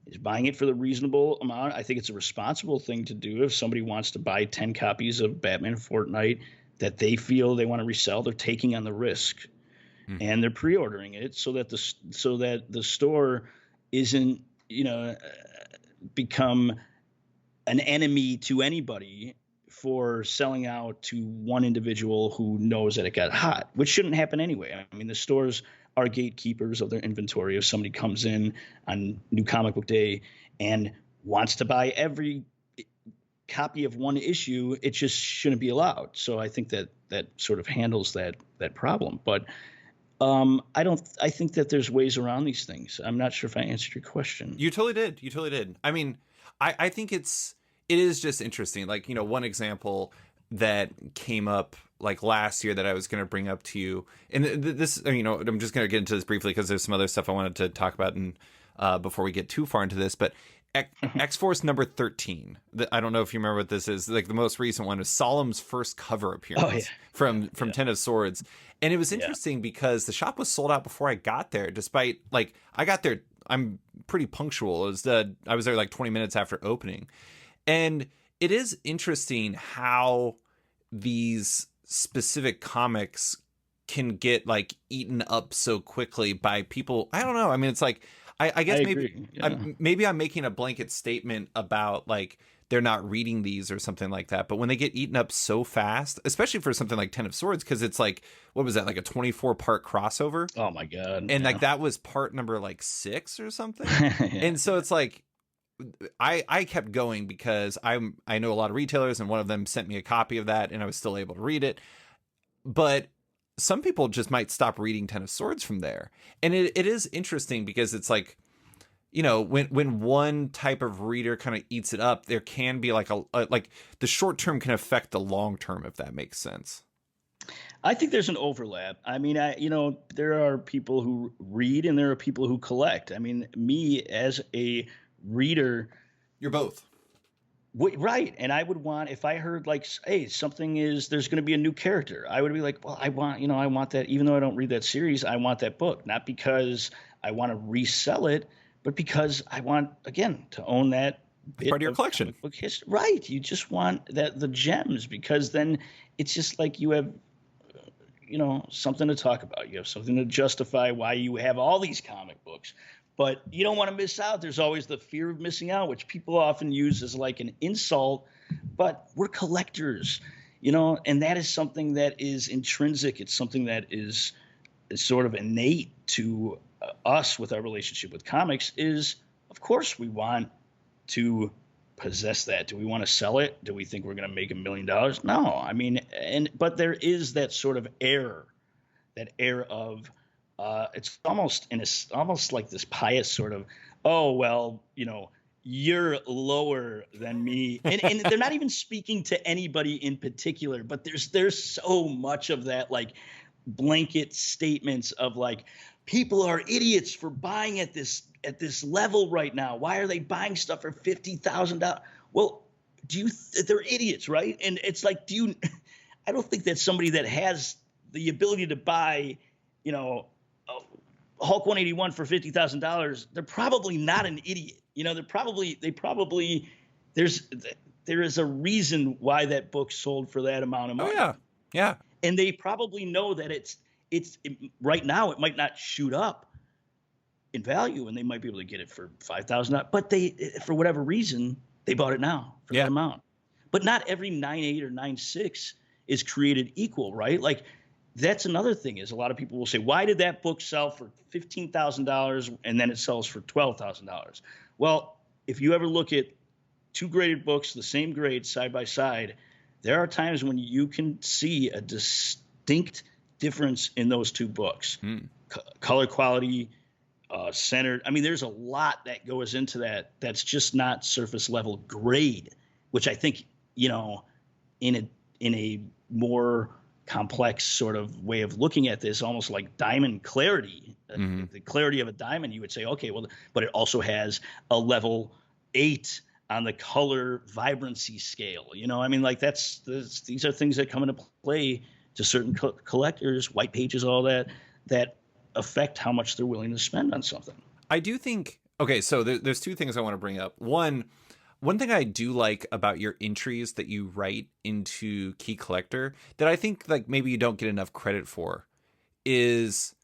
is buying it for the reasonable amount. I think it's a responsible thing to do. If somebody wants to buy 10 copies of Batman Fortnite that they feel they want to resell, they're taking on the risk, and they're pre-ordering it so that the store isn't, become an enemy to anybody for selling out to one individual who knows that it got hot, which shouldn't happen anyway. I mean, the stores are gatekeepers of their inventory. If somebody comes in on New Comic Book Day and wants to buy every copy of one issue, it just shouldn't be allowed. So I think that sort of handles that problem. But I think that there's ways around these things. I'm not sure if I answered your question. You totally did. I mean, I think it is just interesting. Like, one example that came up like last year that I was going to bring up to you, and this, I'm just going to get into this briefly because there's some other stuff I wanted to talk about and before we get too far into this, but X-Force number 13. I don't know if you remember what this is. Like, the most recent one is Solemn's first cover appearance from Ten of Swords. And it was interesting because the shop was sold out before I got there, despite, like, I got there, I'm pretty punctual. I was there like 20 minutes after opening. And it is interesting how these specific comics can get like eaten up so quickly by people. I don't know. I mean, it's like, I guess maybe I'm making a blanket statement about like they're not reading these or something like that. But when they get eaten up so fast, especially for something like Ten of Swords, because it's like, what was that, like a 24-part crossover? Oh my God. And Yeah. like that was part number like 6 or something. Yeah. And so it's like, I kept going because I know a lot of retailers, and one of them sent me a copy of that, and I was still able to read it. But some people just might stop reading Ten of Swords from there. And it is interesting because it's like, you know, when one type of reader kind of eats it up, there can be like a like the short term can affect the long term, if that makes sense. I think there's an overlap. I mean, there are people who read and there are people who collect. I mean, me as a reader, you're both. Right. And I would want, if I heard like, hey, there's going to be a new character, I would be like, well, I want that, even though I don't read that series, I want that book, not because I want to resell it, but because I want, again, to own that bit part of your collection. Book history. Right. You just want the gems, because then it's just like you have, something to talk about. You have something to justify why you have all these comic books. But you don't want to miss out. There's always the fear of missing out, which people often use as like an insult. But we're collectors, and that is something that is intrinsic. It's something that is sort of innate to us with our relationship with comics. Is, of course, we want to possess that. Do we want to sell it? Do we think we're going to make $1 million? No. I mean, but there is that sort of air of. It's almost like this pious sort of, oh, well, you're lower than me. And they're not even speaking to anybody in particular, but there's so much of that, like blanket statements of like, people are idiots for buying at this level right now. Why are they buying stuff for $50,000? Well, they're idiots, right? And it's like, I don't think that somebody that has the ability to buy, Hulk 181 for $50,000, they're probably not an idiot. There is a reason why that book sold for that amount of money. Oh yeah. Yeah. And they probably know that it's right now it might not shoot up in value, and they might be able to get it for $5,000, but they, for whatever reason, they bought it now for that amount. But not every 9.8 or 9.6 is created equal, right? Like, that's another thing, is a lot of people will say, why did that book sell for $15,000 and then it sells for $12,000? Well, if you ever look at 2 graded books, the same grade side by side, there are times when you can see a distinct difference in those 2 books. Color quality, centered. I mean, there's a lot that goes into that. That's just not surface level grade, which I think, in a more complex sort of way of looking at this, almost like diamond clarity, the clarity of a diamond, you would say, okay, well, but it also has a level 8 on the color vibrancy scale. I mean, like these are things that come into play to certain collectors, white pages, all that affect how much they're willing to spend on something. I do think, okay, so there's 2 things I want to bring up. One thing I do like about your entries that you write into Key Collector that I think like maybe you don't get enough credit for is,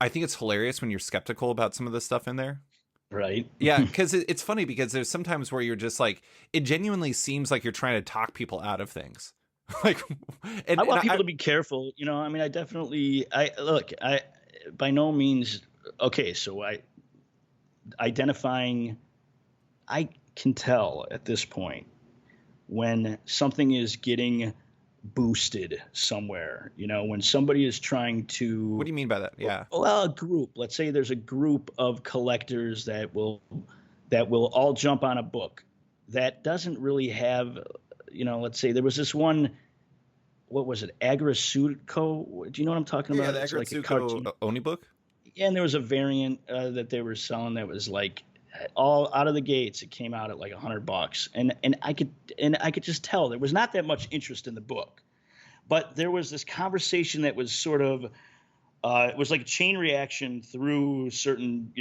I think it's hilarious when you're skeptical about some of the stuff in there. Right. Yeah, because it's funny because there's sometimes where you're just like, it genuinely seems like you're trying to talk people out of things. Like, I want people to be careful. I mean, I by no means, okay, so I can tell at this point when something is getting boosted somewhere, when somebody is trying to. What do you mean by that? Yeah. Well, a group. Let's say there's a group of collectors that will all jump on a book that doesn't really have, let's say there was this one. What was it? Agritsuko? Do you know what I'm talking about? Yeah, the Agritsuko Oni book. Yeah, and there was a variant that they were selling that was like all out of the gates. It came out at like $100, and I could just tell there was not that much interest in the book, but there was this conversation that was sort of it was like a chain reaction through certain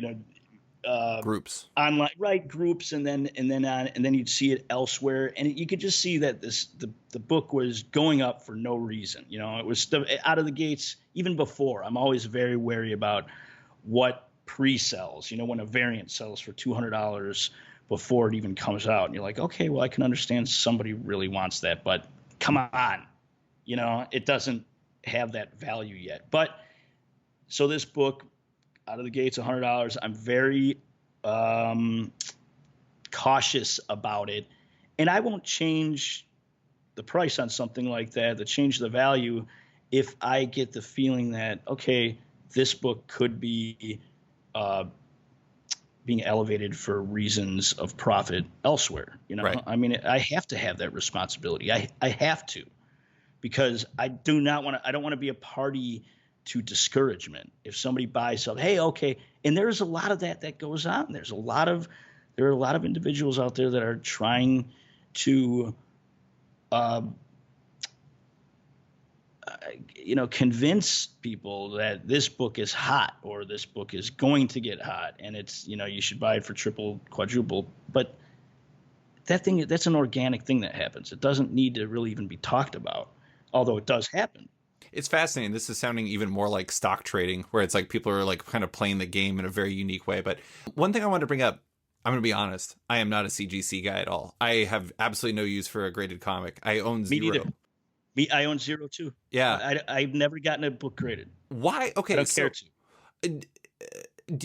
groups, online, right, groups, and then you'd see it elsewhere, and you could just see that the book was going up for no reason. It was out of the gates. Even before, I'm always very wary about what pre-sells. When a variant sells for $200 before it even comes out. And you're like, okay, well, I can understand somebody really wants that, but come on, it doesn't have that value yet. But so this book out of the gates, $100. I'm very cautious about it, and I won't change the price on something like that, to change the value, if I get the feeling that, okay, this book could be being elevated for reasons of profit elsewhere. Right. I mean, I have to have that responsibility. I have to, because I don't want to be a party to discouragement. If somebody buys something, hey, okay. And there's a lot of that goes on. There are a lot of individuals out there that are trying to, convince people that this book is hot or this book is going to get hot, and it's, you should buy it for triple, quadruple. But that's an organic thing that happens. It doesn't need to really even be talked about, although it does happen. It's fascinating. This is sounding even more like stock trading, where it's like people are like kind of playing the game in a very unique way. But one thing I wanted to bring up, I'm going to be honest, I am not a CGC guy at all. I have absolutely no use for a graded comic. I own zero. Me neither. I own zero too. Yeah. I've never gotten a book graded. Why? Okay. I don't care to.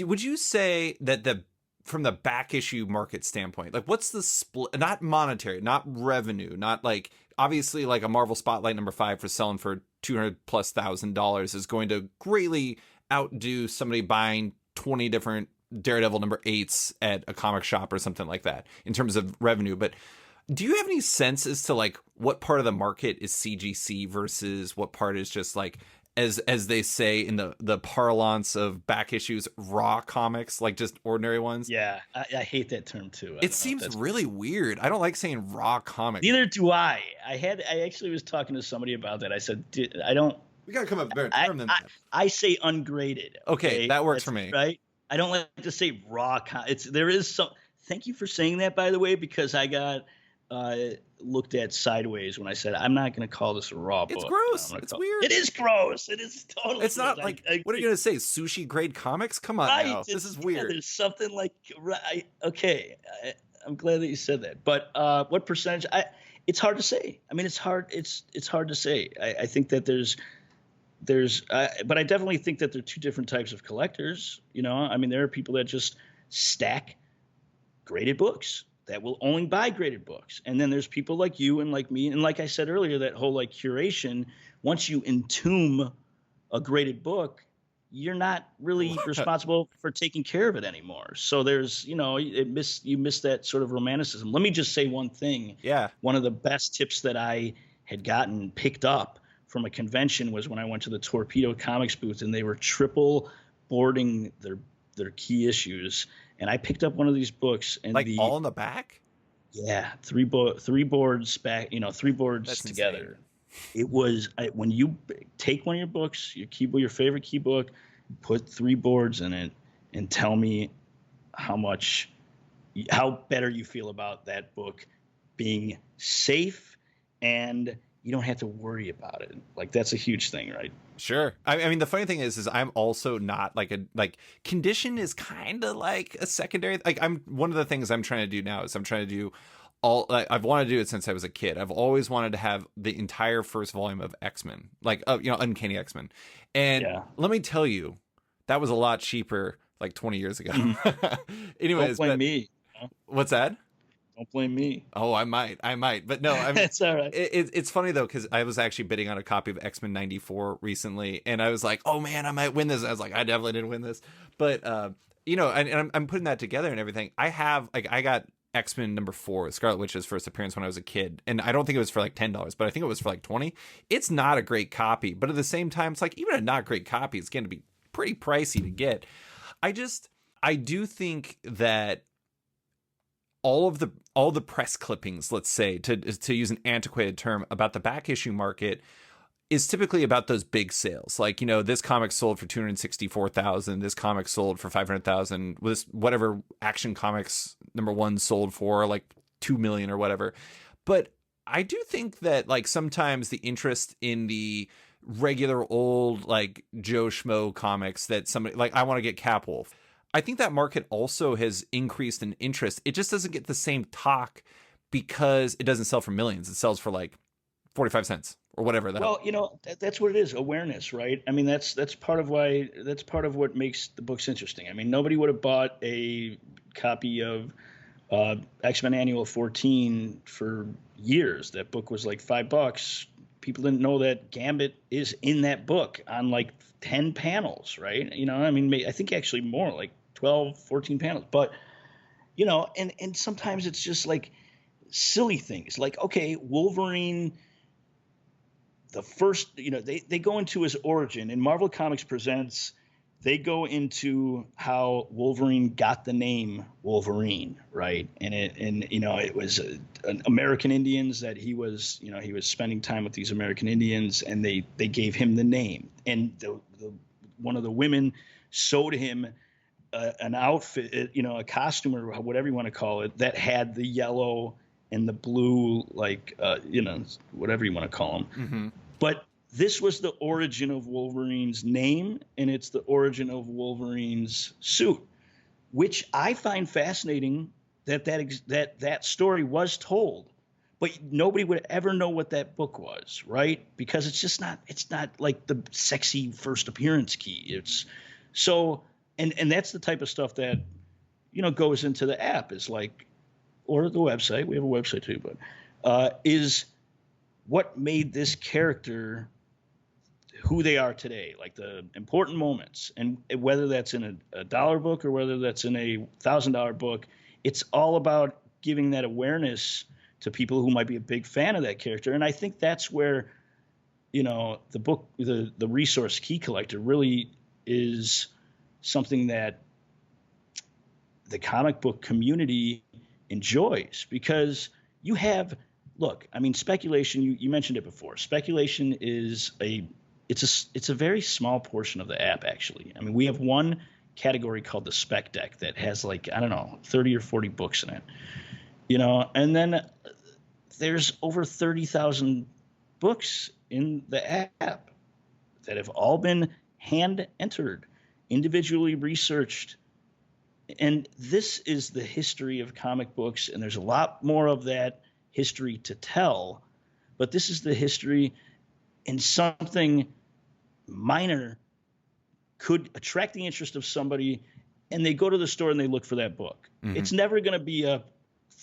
Would you say that from the back issue market standpoint, like what's the split, not monetary, not revenue, not like, obviously like a Marvel Spotlight #5 for selling for $200,000+ is going to greatly outdo somebody buying 20 different Daredevil #8s at a comic shop or something like that in terms of revenue. But do you have any sense as to like what part of the market is CGC versus what part is just like, as they say in the parlance of back issues, raw comics, like just ordinary ones? Yeah, I hate that term too. It seems really weird. I don't like saying raw comics. Neither do I. I actually was talking to somebody about that. I said, I don't. We gotta come up with a better term than that. I say ungraded. Okay, that works for me. Right. I don't like to say raw. There is some. Thank you for saying that, by the way, because I got looked at sideways when I said I'm not going to call this a raw book. It's gross. It's weird. It is gross. It is totally. It's not like what are you going to say? Sushi grade comics? Come on now. This is weird. There's something like right. Okay, I'm glad that you said that. But what percentage? It's hard to say. I mean, it's hard. It's hard to say. I think that there's. But I definitely think that there are two different types of collectors. I mean, there are people that just stack graded books, that will only buy graded books. And then there's people like you and like me. And like I said earlier, that whole like curation, once you entomb a graded book, you're not really responsible for taking care of it anymore. So there's, you miss that sort of romanticism. Let me just say one thing. Yeah. One of the best tips that I had gotten picked up from a convention was when I went to the Torpedo Comics booth, and they were triple boarding their key issues. And I picked up one of these books, and like all in the back. Yeah, three boards back. 3 boards That's together. insane. It was when you take one of your books, your favorite key book, put 3 boards in it, and tell me how better you feel about that book being safe, and you don't have to worry about it. Like, that's a huge thing, right? Sure. I mean, the funny thing is I'm also not condition is kind of like a secondary. Like, one of the things I'm trying to do now is I'm trying to do I've wanted to do it since I was a kid. I've always wanted to have the entire first volume of X-Men, like, Uncanny X-Men. And let me tell you, that was a lot cheaper like 20 years ago. Anyways, don't blame me. What's that? Don't blame me. Oh, I might. But no, I mean, it's all right. It's funny though, because I was actually bidding on a copy of X-Men '94 recently, and I was like, oh man, I might win this. I was like, I definitely didn't win this, but and I'm putting that together and everything. I got X-Men #4, Scarlet Witch's first appearance when I was a kid, and I don't think it was for like $10, but I think it was for like 20. It's not a great copy, but at the same time, it's like even a not great copy, it's going to be pretty pricey to get. I do think that all the press clippings, let's say, to use an antiquated term, about the back issue market is typically about those big sales. Like, this comic sold for $264,000, this comic sold for $500,000, this whatever Action Comics #1 sold for like $2 million or whatever. But I do think that like sometimes the interest in the regular old like Joe Schmo comics that somebody like, I want to get Capwolf. I think that market also has increased in interest. It just doesn't get the same talk because it doesn't sell for millions. It sells for like 45 cents or whatever the hell. Well, that's what it is, awareness, right? I mean, that's part of what makes the books interesting. I mean, nobody would have bought a copy of X-Men Annual 14 for years. That book was like $5. People didn't know that Gambit is in that book on like 10 panels, right? I mean, I think actually more, like 12, 14 panels. But, and sometimes it's just like silly things like, okay, Wolverine, the first, they go into his origin in Marvel Comics Presents. They go into how Wolverine got the name Wolverine, right? And it was American Indians that he was spending time with these American Indians, and they gave him the name. And one of the women sewed him an outfit, a costume or whatever you want to call it, that had the yellow and the blue, like whatever you want to call them. Mm-hmm. But this was the origin of Wolverine's name, and it's the origin of Wolverine's suit, which I find fascinating that story was told, but nobody would ever know what that book was, right? Because it's not like the sexy first appearance key. It's so, and that's the type of stuff that, goes into the app, is like, or the website. We have a website too, but is what made this character who they are today, like the important moments. And whether that's in a $1 book or whether that's in a $1,000 book, it's all about giving that awareness to people who might be a big fan of that character. And I think that's where, the book, the resource Key Collector really is something that the comic book community enjoys, because you have, look, I mean, speculation, you mentioned it before. Speculation is it's a very small portion of the app, actually. I mean, we have one category called the spec deck that has like, I don't know, 30 or 40 books in it, and then there's over 30,000 books in the app that have all been hand entered, individually researched. And this is the history of comic books, and there's a lot more of that history to tell, but this is the history, and something minor could attract the interest of somebody, and they go to the store and they look for that book. Mm-hmm. It's never going to be a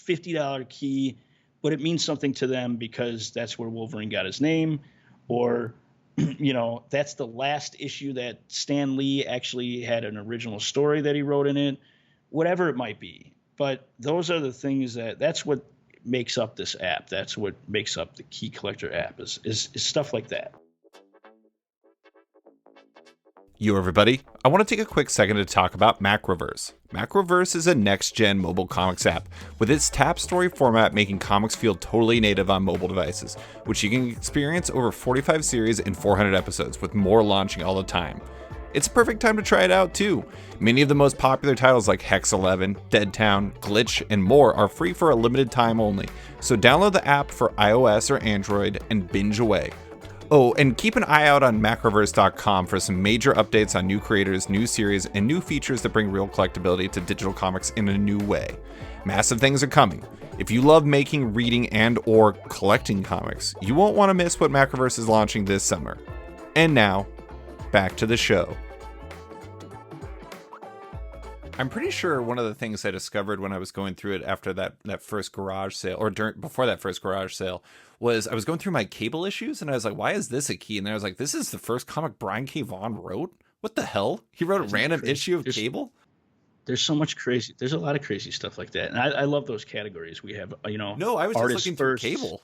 $50 key, but it means something to them because that's where Wolverine got his name, or that's the last issue that Stan Lee actually had an original story that he wrote in it, whatever it might be. But those are the things that's what makes up this app. That's what makes up the Key Collector app is stuff like that. Yo, everybody. I want to take a quick second to talk about Macroverse. Macroverse is a next-gen mobile comics app, with its tap story format making comics feel totally native on mobile devices, which you can experience over 45 series and 400 episodes, with more launching all the time. It's a perfect time to try it out, too. Many of the most popular titles like Hex 11, Dead Town, Glitch, and more are free for a limited time only, so download the app for iOS or Android and binge away. Oh, and keep an eye out on macroverse.com for some major updates on new creators, new series, and new features that bring real collectability to digital comics in a new way. Massive things are coming. If you love making, reading, and or collecting comics, you won't want to miss what Macroverse is launching this summer. And now, back to the show. I'm pretty sure one of the things I discovered when I was going through it after that first garage sale, or before that first garage sale, was I was going through my Cable issues, and I was like, why is this a key? And then I was like, this is the first comic Brian K. Vaughan wrote? What the hell? He wrote a random issue of Cable? There's so much crazy. There's a lot of crazy stuff like that. And I love those categories. We have, No, I was just looking through Cable.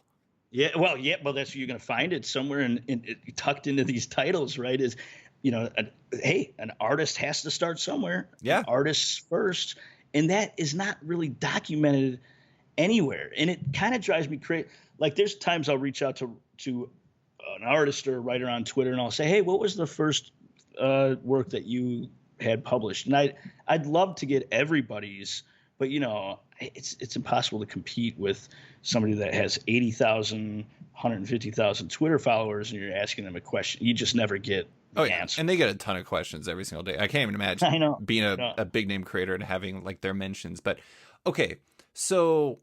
Yeah, well, that's where you're going to find it, somewhere in tucked into these titles, right? Is an artist has to start somewhere. Yeah. Artists first. And that is not really documented anywhere. And it kind of drives me crazy. Like, there's times I'll reach out to an artist or a writer on Twitter, and I'll say, hey, what was the first work that you had published? And I'd love to get everybody's, but it's impossible to compete with somebody that has 80,000, 150,000 Twitter followers, and you're asking them a question. You just never get Oh the yeah, answer. and they get a ton of questions every single day. I can't even I imagine know. being No. a big name creator and having like their mentions. But okay, so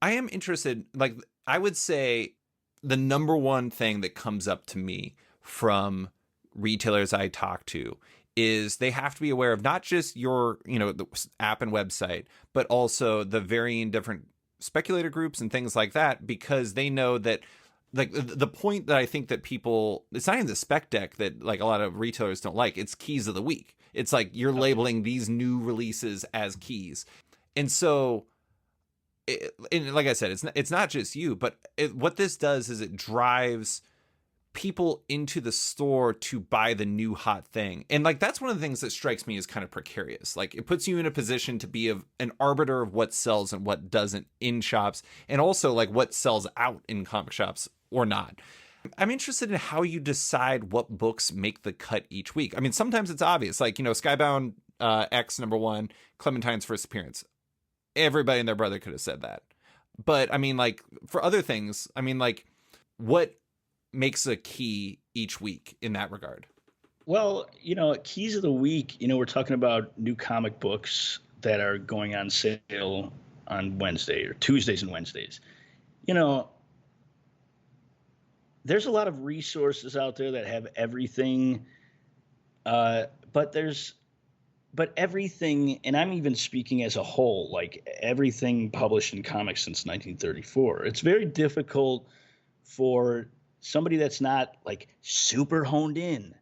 I am interested. Like I would say, the number one thing that comes up to me from retailers I talk to is they have to be aware of not just your, the app and website, but also the varying different speculator groups and things like that, because they know that like the point that I think that people, it's not even the spec deck that like a lot of retailers don't like, it's keys of the week. It's like you're labeling these new releases as keys. And so and like I said, it's not just you, but what this does is it drives people into the store to buy the new hot thing. And like that's one of the things that strikes me as kind of precarious. Like it puts you in a position to be an arbiter of what sells and what doesn't in shops, and also like what sells out in comic shops or not. I'm interested in how you decide what books make the cut each week. I mean, sometimes it's obvious, like, Skybound X #1, Clementine's first appearance. Everybody and their brother could have said that. But I mean, like for other things, I mean, like what makes a key each week in that regard? Well, keys of the week, we're talking about new comic books that are going on sale on Wednesday or Tuesdays and Wednesdays. There's a lot of resources out there that have everything, but everything, and I'm even speaking as a whole, like everything published in comics since 1934. It's very difficult for somebody that's not like super honed in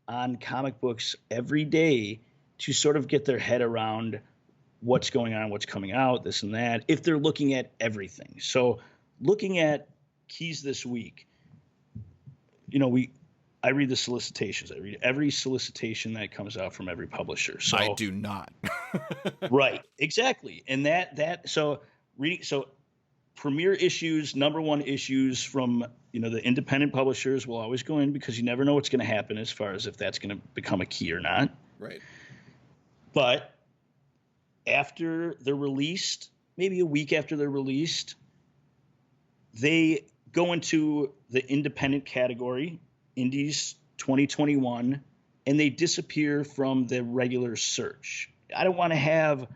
on comic books every day to sort of get their head around what's going on, what's coming out, this and that, if they're looking at everything. So looking at keys this week, I read the solicitations. I read every solicitation that comes out from every publisher. So I do not. Right, exactly. And so premier issues, #1 issues from the independent publishers will always go in, because you never know what's going to happen as far as if that's going to become a key or not. Right. But after they're released, maybe a week after they're released, they go into the independent category, Indies 2021, and they disappear from the regular search. I don't want to have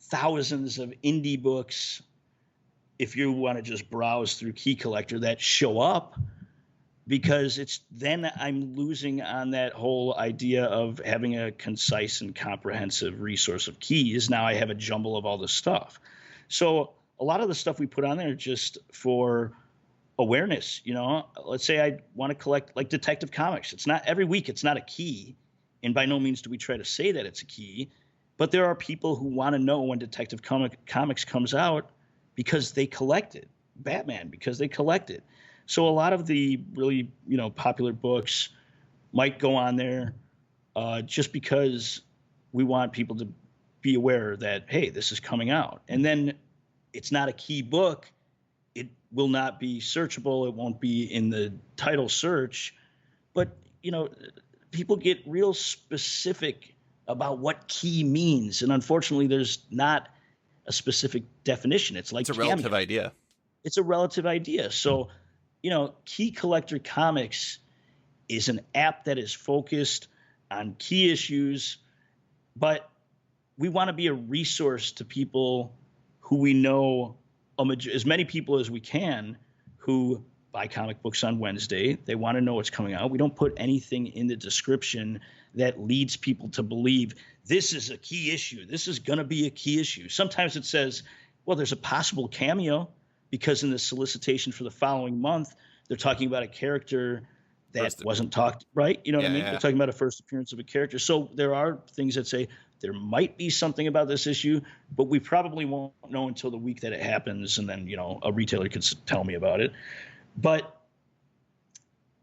thousands of indie books, if you want to just browse through Key Collector, that show up, because then I'm losing on that whole idea of having a concise and comprehensive resource of keys. Now I have a jumble of all this stuff. So a lot of the stuff we put on there just for awareness. Let's say I want to collect like Detective Comics. It's not every week. It's not a key. And by no means do we try to say that it's a key, but there are people who want to know when Detective Comics comes out because they collect it. Batman, because they collect it. So a lot of the really, popular books might go on there just because we want people to be aware that, hey, this is coming out. And then it's not a key book. It will not be searchable. It won't be in the title search. But, people get real specific about what key means. And unfortunately, there's not a specific definition. It's like It's a relative idea. It's a relative idea. So, Key Collector Comics is an app that is focused on key issues, but we want to be a resource to people who we know, as many people as we can, who buy comic books on Wednesday. They want to know what's coming out. We don't put anything in the description that leads people to believe this is a key issue. This is going to be a key issue. Sometimes it says, well, there's a possible cameo, because in the solicitation for the following month, they're talking about a character that wasn't talked, right? You know what I mean? Yeah. They're talking about a first appearance of a character. So there are things that say there might be something about this issue, but we probably won't know until the week that it happens. And then, a retailer could tell me about it. But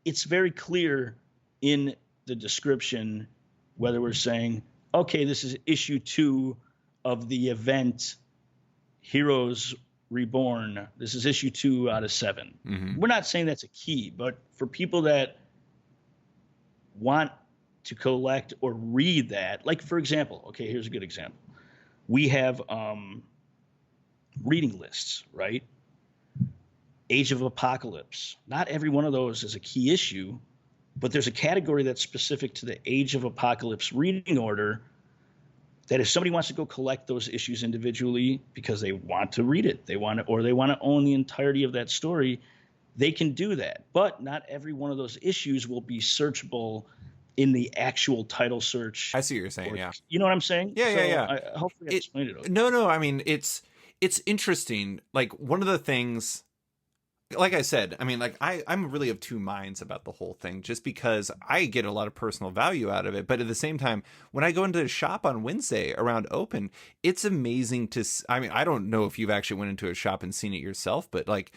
it's very clear in the description whether we're saying, okay, this is issue 2 of the event Heroes Reborn. This is issue 2 out of 7. Mm-hmm. We're not saying that's a key, but for people that want to collect or read that, like, for example, okay, here's a good example. We have reading lists, right? Age of Apocalypse. Not every one of those is a key issue, But there's a category that's specific to the Age of Apocalypse reading order that if somebody wants to go collect those issues individually because they want to read it, they want to, or they want to own the entirety of that story, they can do that. But not every one of those issues will be searchable in the actual title search. I see what you're saying. Yeah. You know what I'm saying? Yeah, yeah, yeah. Hopefully I explained it. Okay. No. I mean, it's interesting. Like, one of the things, like I said, I mean, like, I'm really of two minds about the whole thing, just because I get a lot of personal value out of it. But at the same time, when I go into a shop on Wednesday around open, it's amazing to, I mean, I don't know if you've actually went into a shop and seen it yourself, but like,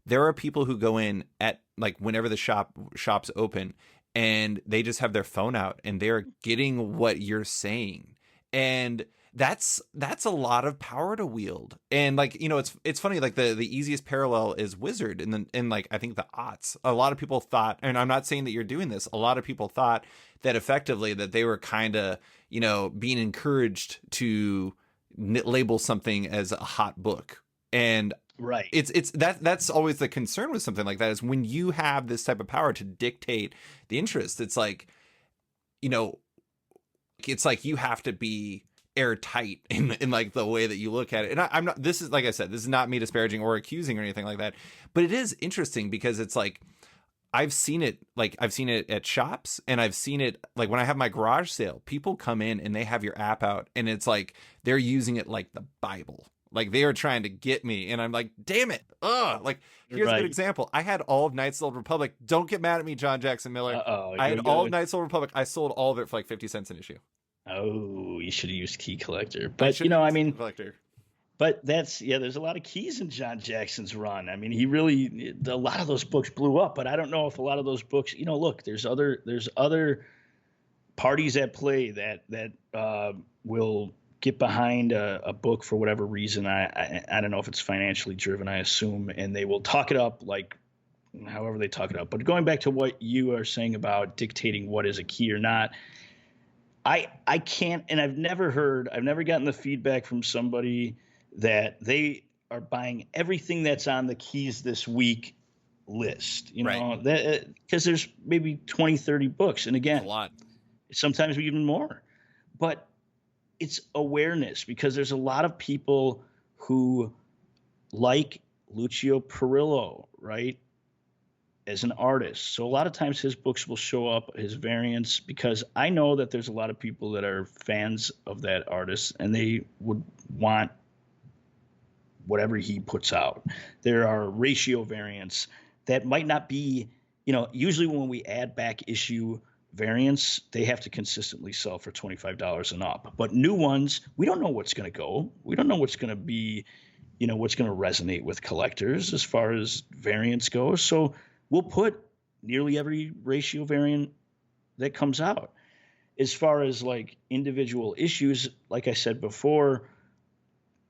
there are people who go in at like whenever the shop's open, and they just have their phone out and they're getting what you're saying. And that's a lot of power to wield. And like, you know, it's funny, like the easiest parallel is Wizard in like, I think the aughts. A lot of people thought, and I'm not saying that you're doing this, a lot of people thought that effectively that they were kind of, you know, being encouraged to label something as a hot book. And right, that's always the concern with something like that, is when you have this type of power to dictate the interest. It's like, you know, it's like you have to be airtight in like the way that you look at it. And I'm not, this is, like I said, this is not me disparaging or accusing or anything like that, but it is interesting because it's like, I've seen it at shops, and I've seen it like when I have my garage sale, people come in and they have your app out, and it's like they're using it like the Bible. Like, they are trying to get me, and I'm like, damn it. Ugh. Like, here's a good example. I had all of Knights of the Old Republic. Don't get mad at me, John Jackson Miller. I had all of Knights of the Old Republic. I sold all of it for like 50 cents an issue. Oh, you should have used Key Collector. But, you know, I mean, but that's, yeah, there's a lot of keys in John Jackson's run. I mean, a lot of those books blew up, but I don't know if a lot of those books, you know, look, there's other parties at play that will get behind a book for whatever reason. I don't know if it's financially driven, I assume, and they will talk it up like however they talk it up. But going back to what you are saying about dictating what is a key or not, I can't, and I've never gotten the feedback from somebody that they are buying everything that's on the keys this week list, you know, that because there's maybe 20, 30 books. And again, a lot, sometimes even more, but it's awareness, because there's a lot of people who like Lucio Perillo, right, as an artist. So a lot of times his books will show up, his variants, because I know that there's a lot of people that are fans of that artist and they would want whatever he puts out. There are ratio variants that might not be, you know, usually when we add back issue variants, they have to consistently sell for $25 and up. But new ones, we don't know what's going to go. We don't know what's going to be, you know, what's going to resonate with collectors as far as variants go. So we'll put nearly every ratio variant that comes out. As far as like individual issues, like I said before,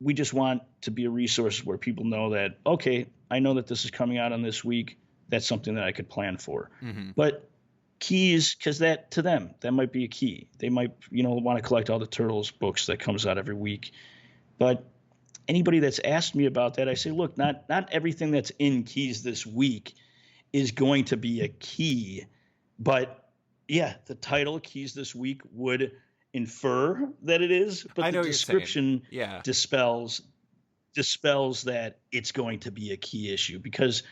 we just want to be a resource where people know that, okay, I know that this is coming out on this week. That's something that I could plan for. Mm-hmm. But keys, because that to them, that might be a key. They might, you know, want to collect all the Turtles books that comes out every week. But anybody that's asked me about that, I say, look, not everything that's in keys this week is going to be a key. But yeah, the title keys this week would infer that it is, but the description dispels that it's going to be a key issue, because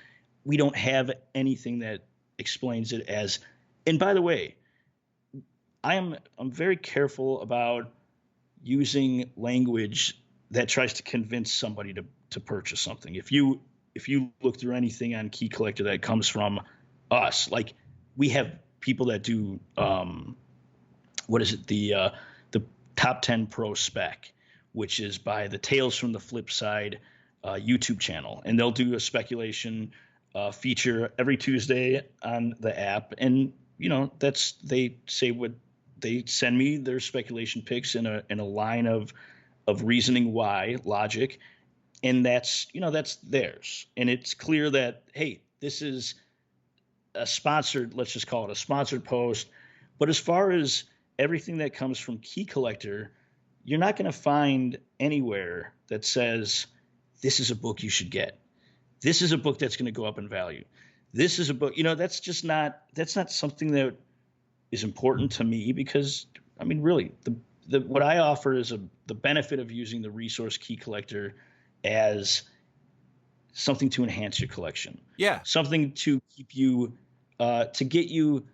we don't have anything that explains it as. And by the way, I'm very careful about using language that tries to convince somebody to purchase something. If you look through anything on Key Collector that comes from us, like we have people that do the Top 10 Pro Spec, which is by the Tales from the Flip Side YouTube channel, and they'll do a speculation feature every Tuesday on the app. And you know, they send me their speculation picks in a line of reasoning why, logic, and that's theirs. And it's clear that, hey, this is a sponsored, let's just call it a sponsored post. But as far as everything that comes from Key Collector, you're not going to find anywhere that says this is a book you should get. This is a book that's going to go up in value. this is a book, that's not something that is important to me because, I mean, really, what I offer is the benefit of using the resource key collector as something to enhance your collection. Yeah. Something to keep you, to get you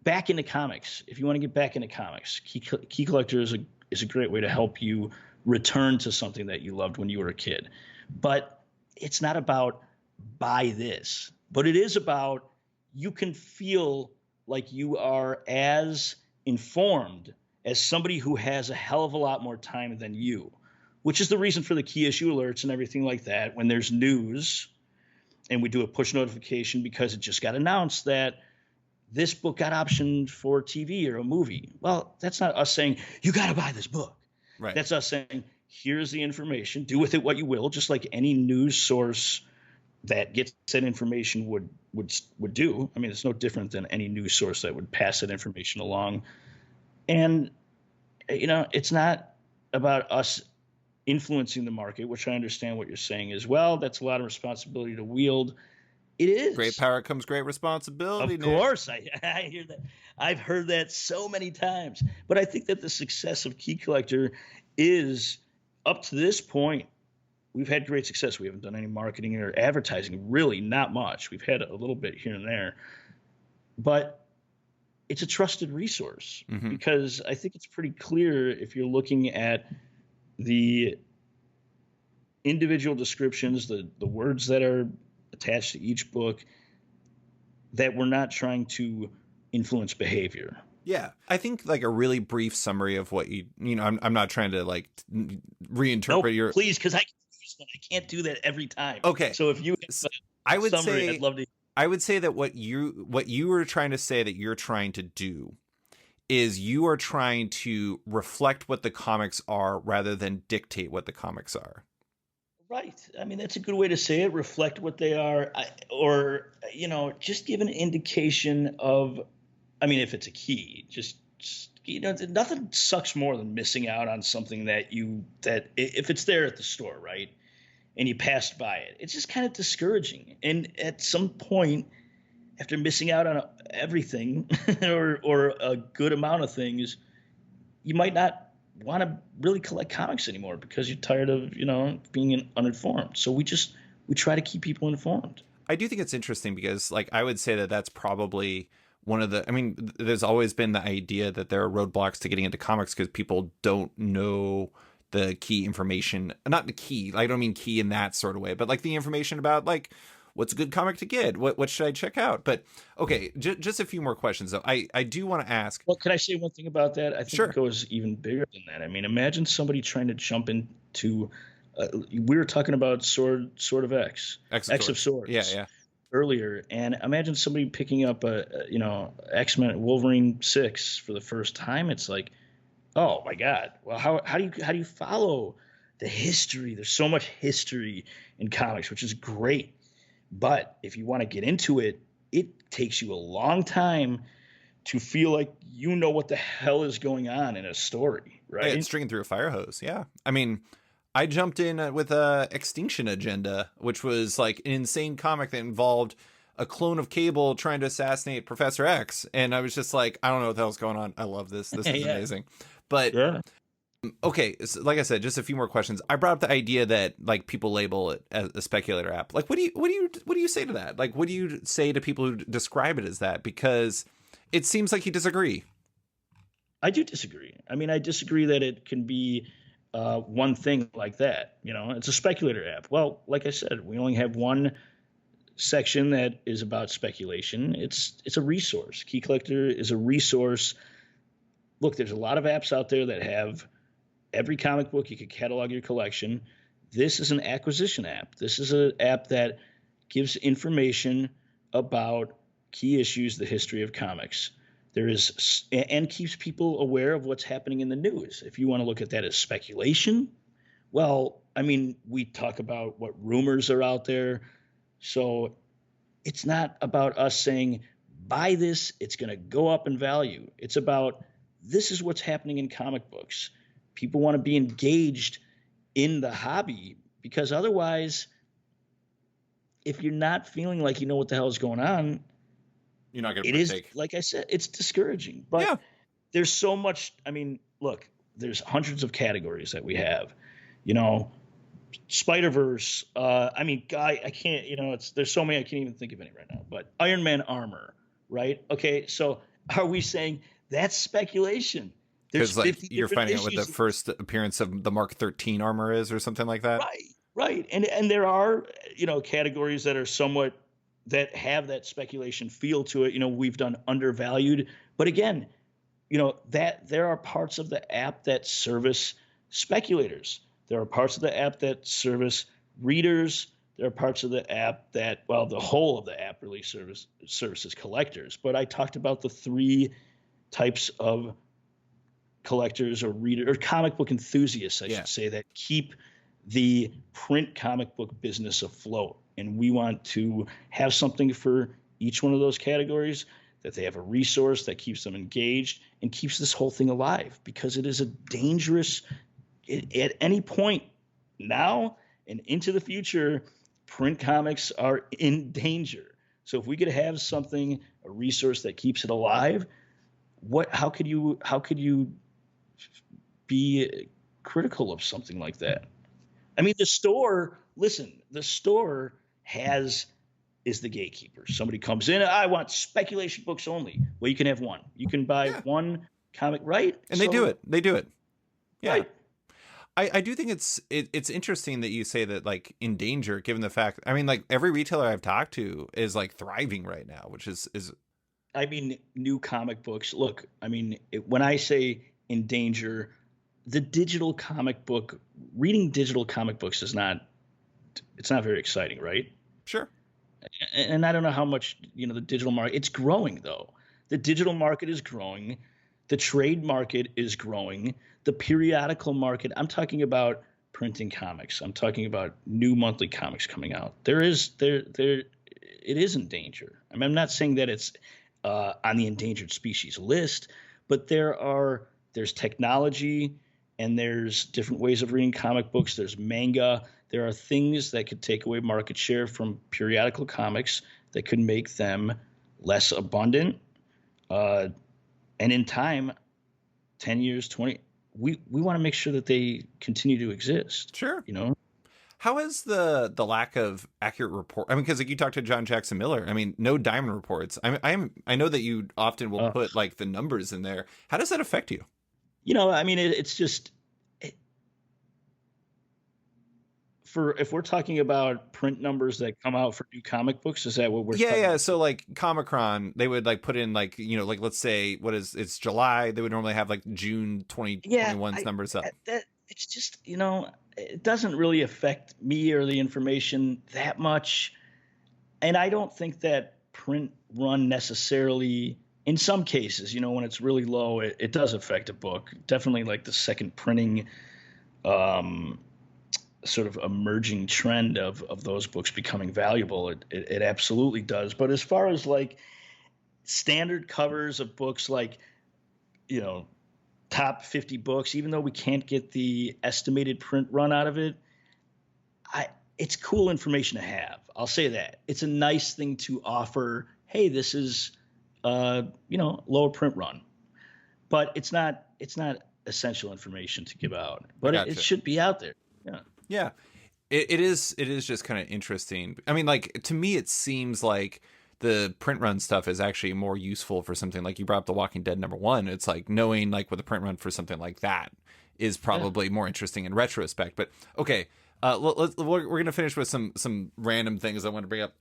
back into comics. If you want to get back into comics, key collector is a great way to help you return to something that you loved when you were a kid. But it's not about buy this, but it is about you can feel like you are as informed as somebody who has a hell of a lot more time than you, which is the reason for the key issue alerts and everything like that. When there's news and we do a push notification because it just got announced that this book got optioned for TV or a movie. Well, that's not us saying, you got to buy this book. Right. That's us saying, here's the information, do with it what you will, just like any news source that gets that information would do. I mean, it's no different than any news source that would pass that information along. And, it's not about us influencing the market, which I understand what you're saying as well. That's a lot of responsibility to wield. It is. Great power comes great responsibility. Of course. I hear that. I've heard that so many times. But I think that the success of Key Collector is, up to this point, we've had great success. We haven't done any marketing or advertising, really not much. We've had a little bit here and there. But it's a trusted resource because I think it's pretty clear if you're looking at the individual descriptions, the words that are attached to each book, that we're not trying to influence behavior. Yeah, I think like a really brief summary of what I'm not trying to like reinterpret your. Please, because I can't do that every time. Okay, so if you, I would summary, say, I'd love to. I would say that what you were trying to say that you're trying to do is you are trying to reflect what the comics are rather than dictate what the comics are. Right. I mean, that's a good way to say it. Reflect what they are, or just give an indication of. I mean, if it's a key, just nothing sucks more than missing out on something that if it's there at the store, right, and you passed by it, it's just kind of discouraging. And at some point, after missing out on everything or a good amount of things, you might not want to really collect comics anymore because you're tired of being uninformed. So we try to keep people informed. I do think it's interesting because like I would say that that's probably one of the, I mean, there's always been the idea that there are roadblocks to getting into comics because people don't know the key information. Not the key, I don't mean key in that sort of way, but like the information about like what's a good comic to get, what should I check out. But okay, just a few more questions though. I do want to ask. Well, can I say one thing about that? I think Sure. It goes even bigger than that. I mean, imagine somebody trying to jump into. We were talking about Sword of X of Swords. Yeah. Earlier, and imagine somebody picking up a X-Men Wolverine 6 for the first time. It's like, oh my God, well, how do you follow the history? There's so much history in comics, which is great, but if you want to get into it, it takes you a long time to feel like you know what the hell is going on in a story, right? It's stringing through a fire hose. Yeah, I mean, I jumped in with Extinction Agenda, which was like an insane comic that involved a clone of Cable trying to assassinate Professor X. And I was just like, I don't know what the hell's going on. I love this. This is amazing. But okay, so like I said, just a few more questions. I brought up the idea that like people label it as a speculator app. Like, what do you say to that? Like, what do you say to people who describe it as that? Because it seems like you disagree. I do disagree. I mean, I disagree that it can be one thing like that. It's a speculator app. Well, like I said, we only have one section that is about speculation. It's a resource. Key Collector is a resource. Look, there's a lot of apps out there that have every comic book. You could catalog your collection. This is an acquisition app. This is an app that gives information about key issues, the history of comics. There is, and keeps people aware of what's happening in the news. If you want to look at that as speculation, well, I mean, we talk about what rumors are out there. So it's not about us saying, buy this, it's going to go up in value. It's about, this is what's happening in comic books. People want to be engaged in the hobby because otherwise if you're not feeling like you know what the hell is going on, You're not going to it is, partake. like I said, it's discouraging. But Yeah. there's so much. I mean, look, there's hundreds of categories that we have. You know, Spider-Verse. I mean, guy, I can't. You know, there's so many I can't even think of any right now. But Iron Man armor, right? Okay, so are we saying that's speculation? There's Because like 50 you're different finding out what the issues. first appearance of the Mark 13 armor is or something like that. Right, right. And there are, categories that are somewhat that have that speculation feel to it. We've done undervalued, but again, that there are parts of the app that service speculators. There are parts of the app that service readers. There are parts of the app that, well, the whole of the app really services collectors. But I talked about the three types of collectors or reader or comic book enthusiasts, I Yeah. should say, that keep the print comic book business afloat. And we want to have something for each one of those categories, that they have a resource that keeps them engaged and keeps this whole thing alive, because it is a dangerous, at any point now and into the future, print comics are in danger. So if we could have something, a resource that keeps it alive, how could you be critical of something like that? I mean, the store is the gatekeeper. Somebody comes in, I want speculation books only. Well, you can have one. You can buy Yeah. one comic, right? And they do it. They do it. Yeah. Right. I do think it's interesting that you say that, like, in danger, given the fact, I mean, like, every retailer I've talked to is like thriving right now, which is I mean, new comic books. Look, I mean, when I say in danger, the digital comic book, reading digital comic books it's not very exciting, right? sure. And I don't know how much, the digital market, it's growing though. The digital market is growing. The trade market is growing. The periodical market, I'm talking about printing comics. I'm talking about new monthly comics coming out. It is in danger. I mean, I'm not saying that it's on the endangered species list, but there's technology and there's different ways of reading comic books. There's manga. There are things that could take away market share from periodical comics that could make them less abundant. And in time, 10 years, 20, we want to make sure that they continue to exist. Sure. How is the lack of accurate report? I mean, because like you talked to John Jackson Miller, I mean, no diamond reports. I know that you often will put like the numbers in there. How does that affect you? I mean, it's just if we're talking about print numbers that come out for new comic books, is that what we're talking about? So like Comic-Con, they would like put in like, like let's say it's July, they would normally have like June 2021's numbers up. It's just, it doesn't really affect me or the information that much. And I don't think that print run necessarily, in some cases, when it's really low, it does affect a book. Definitely like the second printing sort of emerging trend of those books becoming valuable. It absolutely does. But as far as like standard covers of books, like, top 50 books, even though we can't get the estimated print run out of it, it's cool information to have. I'll say that. It's a nice thing to offer. Hey, this is lower print run. But it's not essential information to give out. But it should be out there. Yeah. Yeah. It is just kind of interesting. I mean, like, to me, it seems like the print run stuff is actually more useful for something like you brought up The Walking Dead #1. It's like knowing like what the print run for something like that is probably more interesting in retrospect. But okay, we're going to finish with some random things I want to bring up.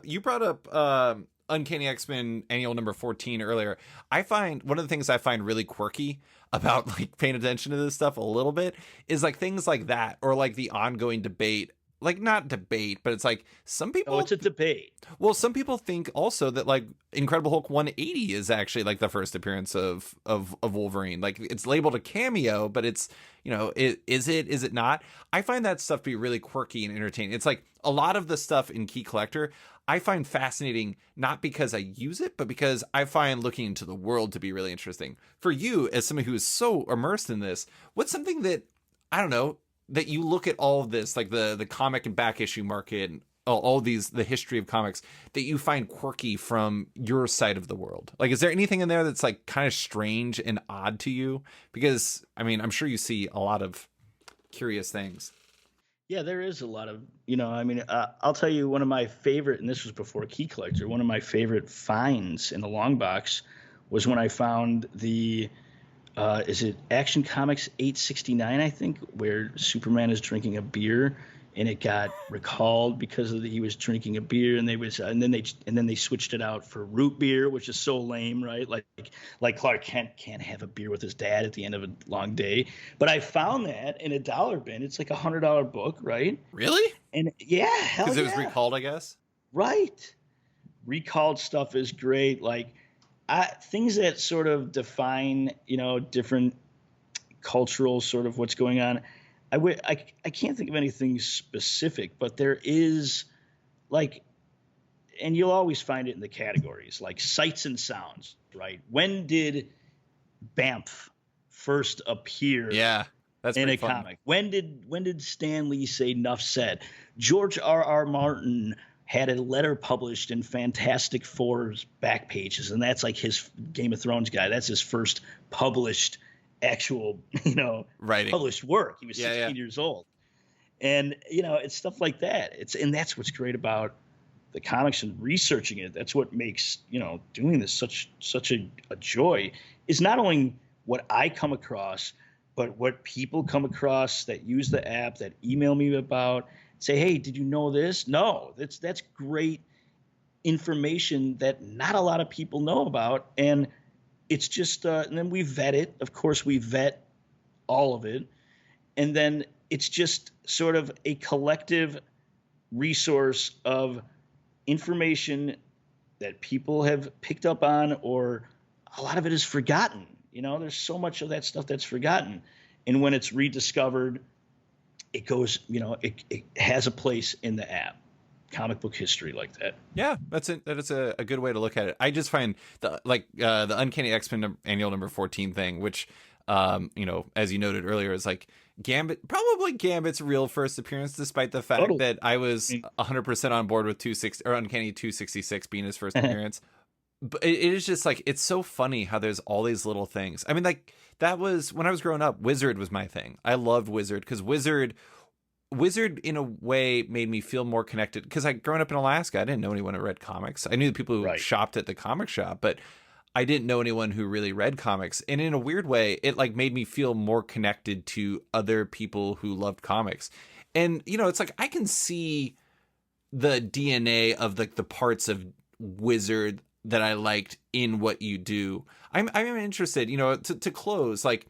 You brought up Uncanny X-Men Annual number 14 earlier. One of the things I find really quirky about like paying attention to this stuff a little bit is like things like that, or like the ongoing debate, like not debate, but it's like some people. Oh, it's a debate. Well, some people think also that like Incredible Hulk 180 is actually like the first appearance of Wolverine. Like it's labeled a cameo, but it's, is it not? I find that stuff to be really quirky and entertaining. It's like a lot of the stuff in Key Collector I find fascinating, not because I use it, but because I find looking into the world to be really interesting. For you, as somebody who is so immersed in this, what's something that, I don't know, that you look at all of this, like the comic and back issue market all these, the history of comics that you find quirky from your side of the world? Like, is there anything in there that's like kind of strange and odd to you? Because I mean, I'm sure you see a lot of curious things. Yeah, there is a lot of, I mean, I'll tell you one of my favorite, and this was before Key Collector, one of my favorite finds in the long box was when I found the, is it Action Comics 869, I think, where Superman is drinking a beer and it got recalled because he was drinking a beer, and then they switched it out for root beer, which is so lame, right? Like Clark Kent can't have a beer with his dad at the end of a long day. But I found that in a dollar bin. It's like $100 book, right? Really? And yeah, hell Because yeah. it was recalled, I guess. Right. Recalled stuff is great. Like things that sort of define, different cultural sort of what's going on. I can't think of anything specific, but there is like, and you'll always find it in the categories like sights and sounds, right? When did Banff first appear? Yeah, that's in a fun. comic. When did Stan Lee say "Nuff said"? George R.R. Martin had a letter published in Fantastic Four's back pages, and that's like his Game of Thrones guy. That's his first published actual, writing, published work. He was 16 years old. And, it's stuff like that. And that's what's great about the comics and researching it. That's what makes, doing this such a joy, is not only what I come across, but what people come across that use the app, that email me about, say, hey, did you know this? No, that's great information that not a lot of people know about. And it's just, and then we vet it. Of course, we vet all of it. And then it's just sort of a collective resource of information that people have picked up on, or a lot of it is forgotten. There's so much of that stuff that's forgotten. And when it's rediscovered, it goes, it has a place in the app. Comic book history like that. Yeah, that is a good way to look at it. I just find the Uncanny X-Men annual number 14 thing, which as you noted earlier, is like Gambit's real first appearance, despite the fact that I was 100% on board with Uncanny 266 being his first appearance. But it is just like, it's so funny how there's all these little things. I mean, like, that was when I was growing up, Wizard was my thing. I loved Wizard because Wizard in a way made me feel more connected, because growing up in Alaska, I didn't know anyone who read comics. I knew the people who shopped at the comic shop, but I didn't know anyone who really read comics. And in a weird way, it like made me feel more connected to other people who loved comics. And it's like, I can see the DNA of the parts of Wizard that I liked in what you do. I'm interested, to close, like,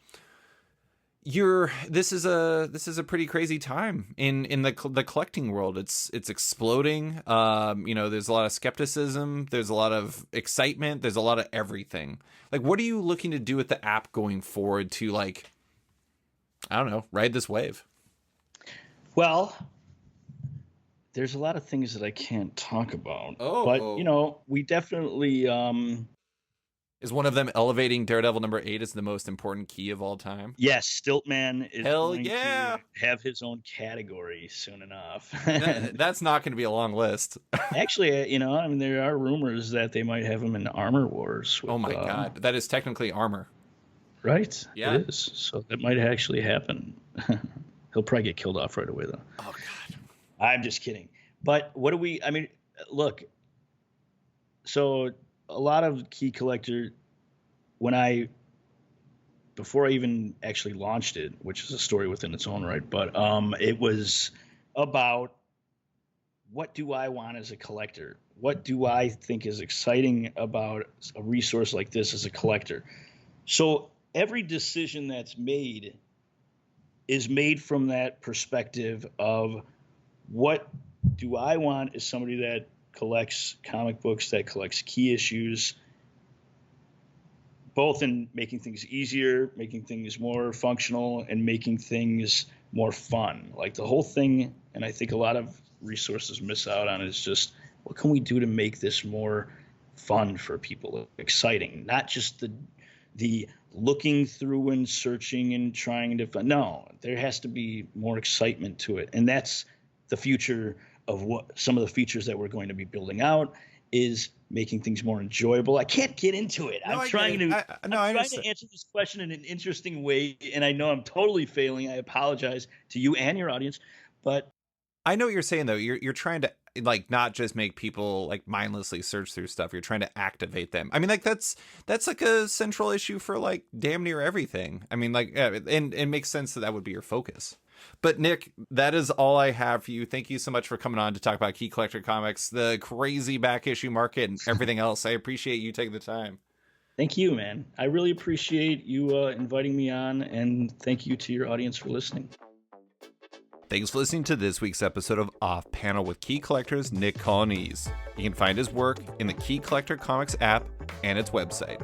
this is a pretty crazy time in the collecting world. It's exploding. There's a lot of skepticism, there's a lot of excitement, there's a lot of everything. Like, what are you looking to do with the app going forward to, like, I don't know, ride this wave? Well, there's a lot of things that I can't talk about. But we definitely is one of them elevating Daredevil number 8 as the most important key of all time? Yes, Stiltman is going to have his own category soon enough. That's not going to be a long list. Actually, there are rumors that they might have him in Armor Wars. Oh my God, that is technically armor. Right? Yeah. It is. So that might actually happen. He'll probably get killed off right away, though. Oh, God. I'm just kidding. But look, so a lot of Key Collector, before I even actually launched it, which is a story within its own right, but it was about, what do I want as a collector? What do I think is exciting about a resource like this as a collector? So every decision that's made is made from that perspective of, what do I want as somebody that collects comic books, that collects key issues, both in making things easier, making things more functional, and making things more fun. Like, the whole thing, and I think a lot of resources miss out on, is just, what can we do to make this more fun for people, exciting, not just the looking through and searching and trying to find. No, there has to be more excitement to it. And that's the future of what some of the features that we're going to be building out is making things more enjoyable. I can't get into it. I'm trying to answer this question in an interesting way, and I know I'm totally failing. I apologize to you and your audience, but I know what you're saying though. You're trying to like not just make people like mindlessly search through stuff. You're trying to activate them. I mean, like that's like a central issue for like damn near everything. I mean, like, and it makes sense that would be your focus. But Nick, that is all I have for you. Thank you so much for coming on to talk about Key Collector Comics, the crazy back issue market, and everything else. I appreciate you taking the time. Thank you, man. I really appreciate you inviting me on, and thank you to your audience for listening. Thanks for listening to this week's episode of Off Panel with Key Collector's Nick Coglianese. You can find his work in the Key Collector Comics app and its website.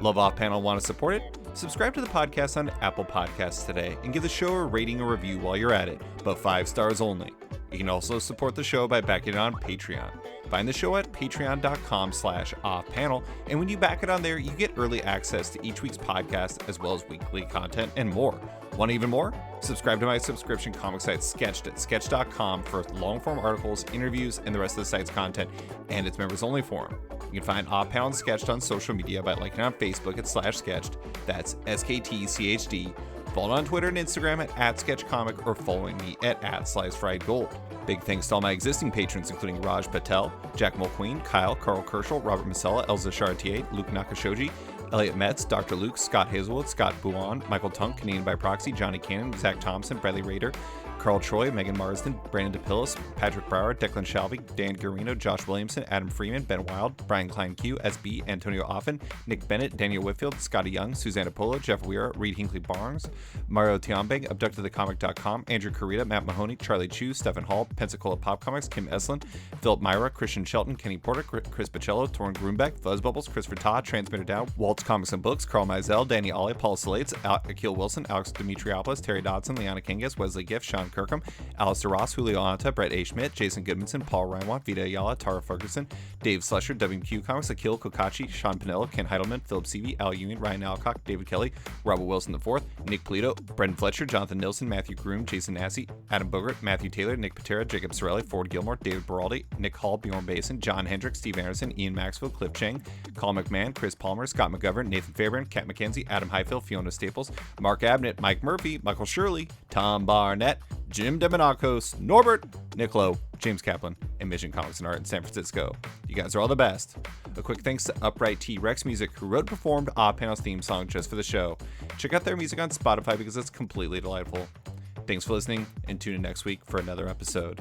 Love Off Panel, want to support it? Subscribe to the podcast on Apple Podcasts today and give the show a rating or review while you're at it, but 5 stars only. You can also support the show by backing it on Patreon. Find the show at patreon.com/offpanel, and when you back it on there, you get early access to each week's podcast as well as weekly content and more. Want even more? Subscribe to my subscription comic site Sketched at sketch.com for long-form articles, interviews, and the rest of the site's content, and its members-only forum. You can find Off Panel and Sketched on social media by liking on Facebook at /sketched. That's SKTCHD. Follow on Twitter and Instagram at @sketchcomic or following me at @slicefriedgold. Big thanks to all my existing patrons, including Raj Patel, Jack Mulqueen, Kyle, Carl Kerschel, Robert Masella, Elza Chartier, Luke Nakashoji, Elliot Metz, Dr. Luke, Scott Hazelwood, Scott Buon, Michael Tunk, Canadian by Proxy, Johnny Cannon, Zach Thompson, Bradley Rader, Carl Troy, Megan Marsden, Brandon DePillis, Patrick Brower, Declan Shalvey, Dan Garino, Josh Williamson, Adam Freeman, Ben Wild, Brian Klein Q, SB, Antonio Offen, Nick Bennett, Daniel Whitfield, Scotty Young, Susanna Polo, Jeff Weir, Reed Hinkley Barnes, Mario Tiambang, AbductedTheComic.com, Andrew Carita, Matt Mahoney, Charlie Chu, Stephen Hall, Pensacola Pop Comics, Kim Eslin, Philip Myra, Christian Shelton, Kenny Porter, Chris Pacello, Torrin Grunbeck, Fuzz Bubbles, Christopher Todd, Transmitter Dow, Waltz Comics and Books, Carl Mizell, Danny Ollie, Paul Salates, Akil Wilson, Alex Dimitriopoulos, Terry Dodson, Liana Kingas, Wesley Giff, Sean Kirkham, Alistair Ross, Julio Anta, Brett A. Schmidt, Jason Goodmanson, Paul Reinwant, Vita Ayala, Tara Ferguson, Dave Slusher, WQ Comics, Akil Kokachi, Sean Pinello, Ken Heidelman, Philip Seavey, Al Union, Ryan Alcock, David Kelly, Robert Wilson IV, Nick Polito, Brendan Fletcher, Jonathan Nilsson, Matthew Groom, Jason Massey, Adam Bogert, Matthew Taylor, Nick Patera, Jacob Sorelli, Ford Gilmore, David Baraldi, Nick Hall, Bjorn Basin, John Hendricks, Steve Anderson, Ian Maxwell, Cliff Chang, Colin McMahon, Chris Palmer, Scott McGovern, Nathan Fairbairn, Kat McKenzie, Adam Highfield, Fiona Staples, Mark Abnett, Mike Murphy, Michael Shirley, Tom Barnett, Jim Demonakos, Norbert, Nick Lowe, James Kaplan, and Mission Comics and Art in San Francisco. You guys are all the best. A quick thanks to Upright T-Rex Music, who wrote and performed Odd Panel's theme song just for the show. Check out their music on Spotify because it's completely delightful. Thanks for listening, and tune in next week for another episode.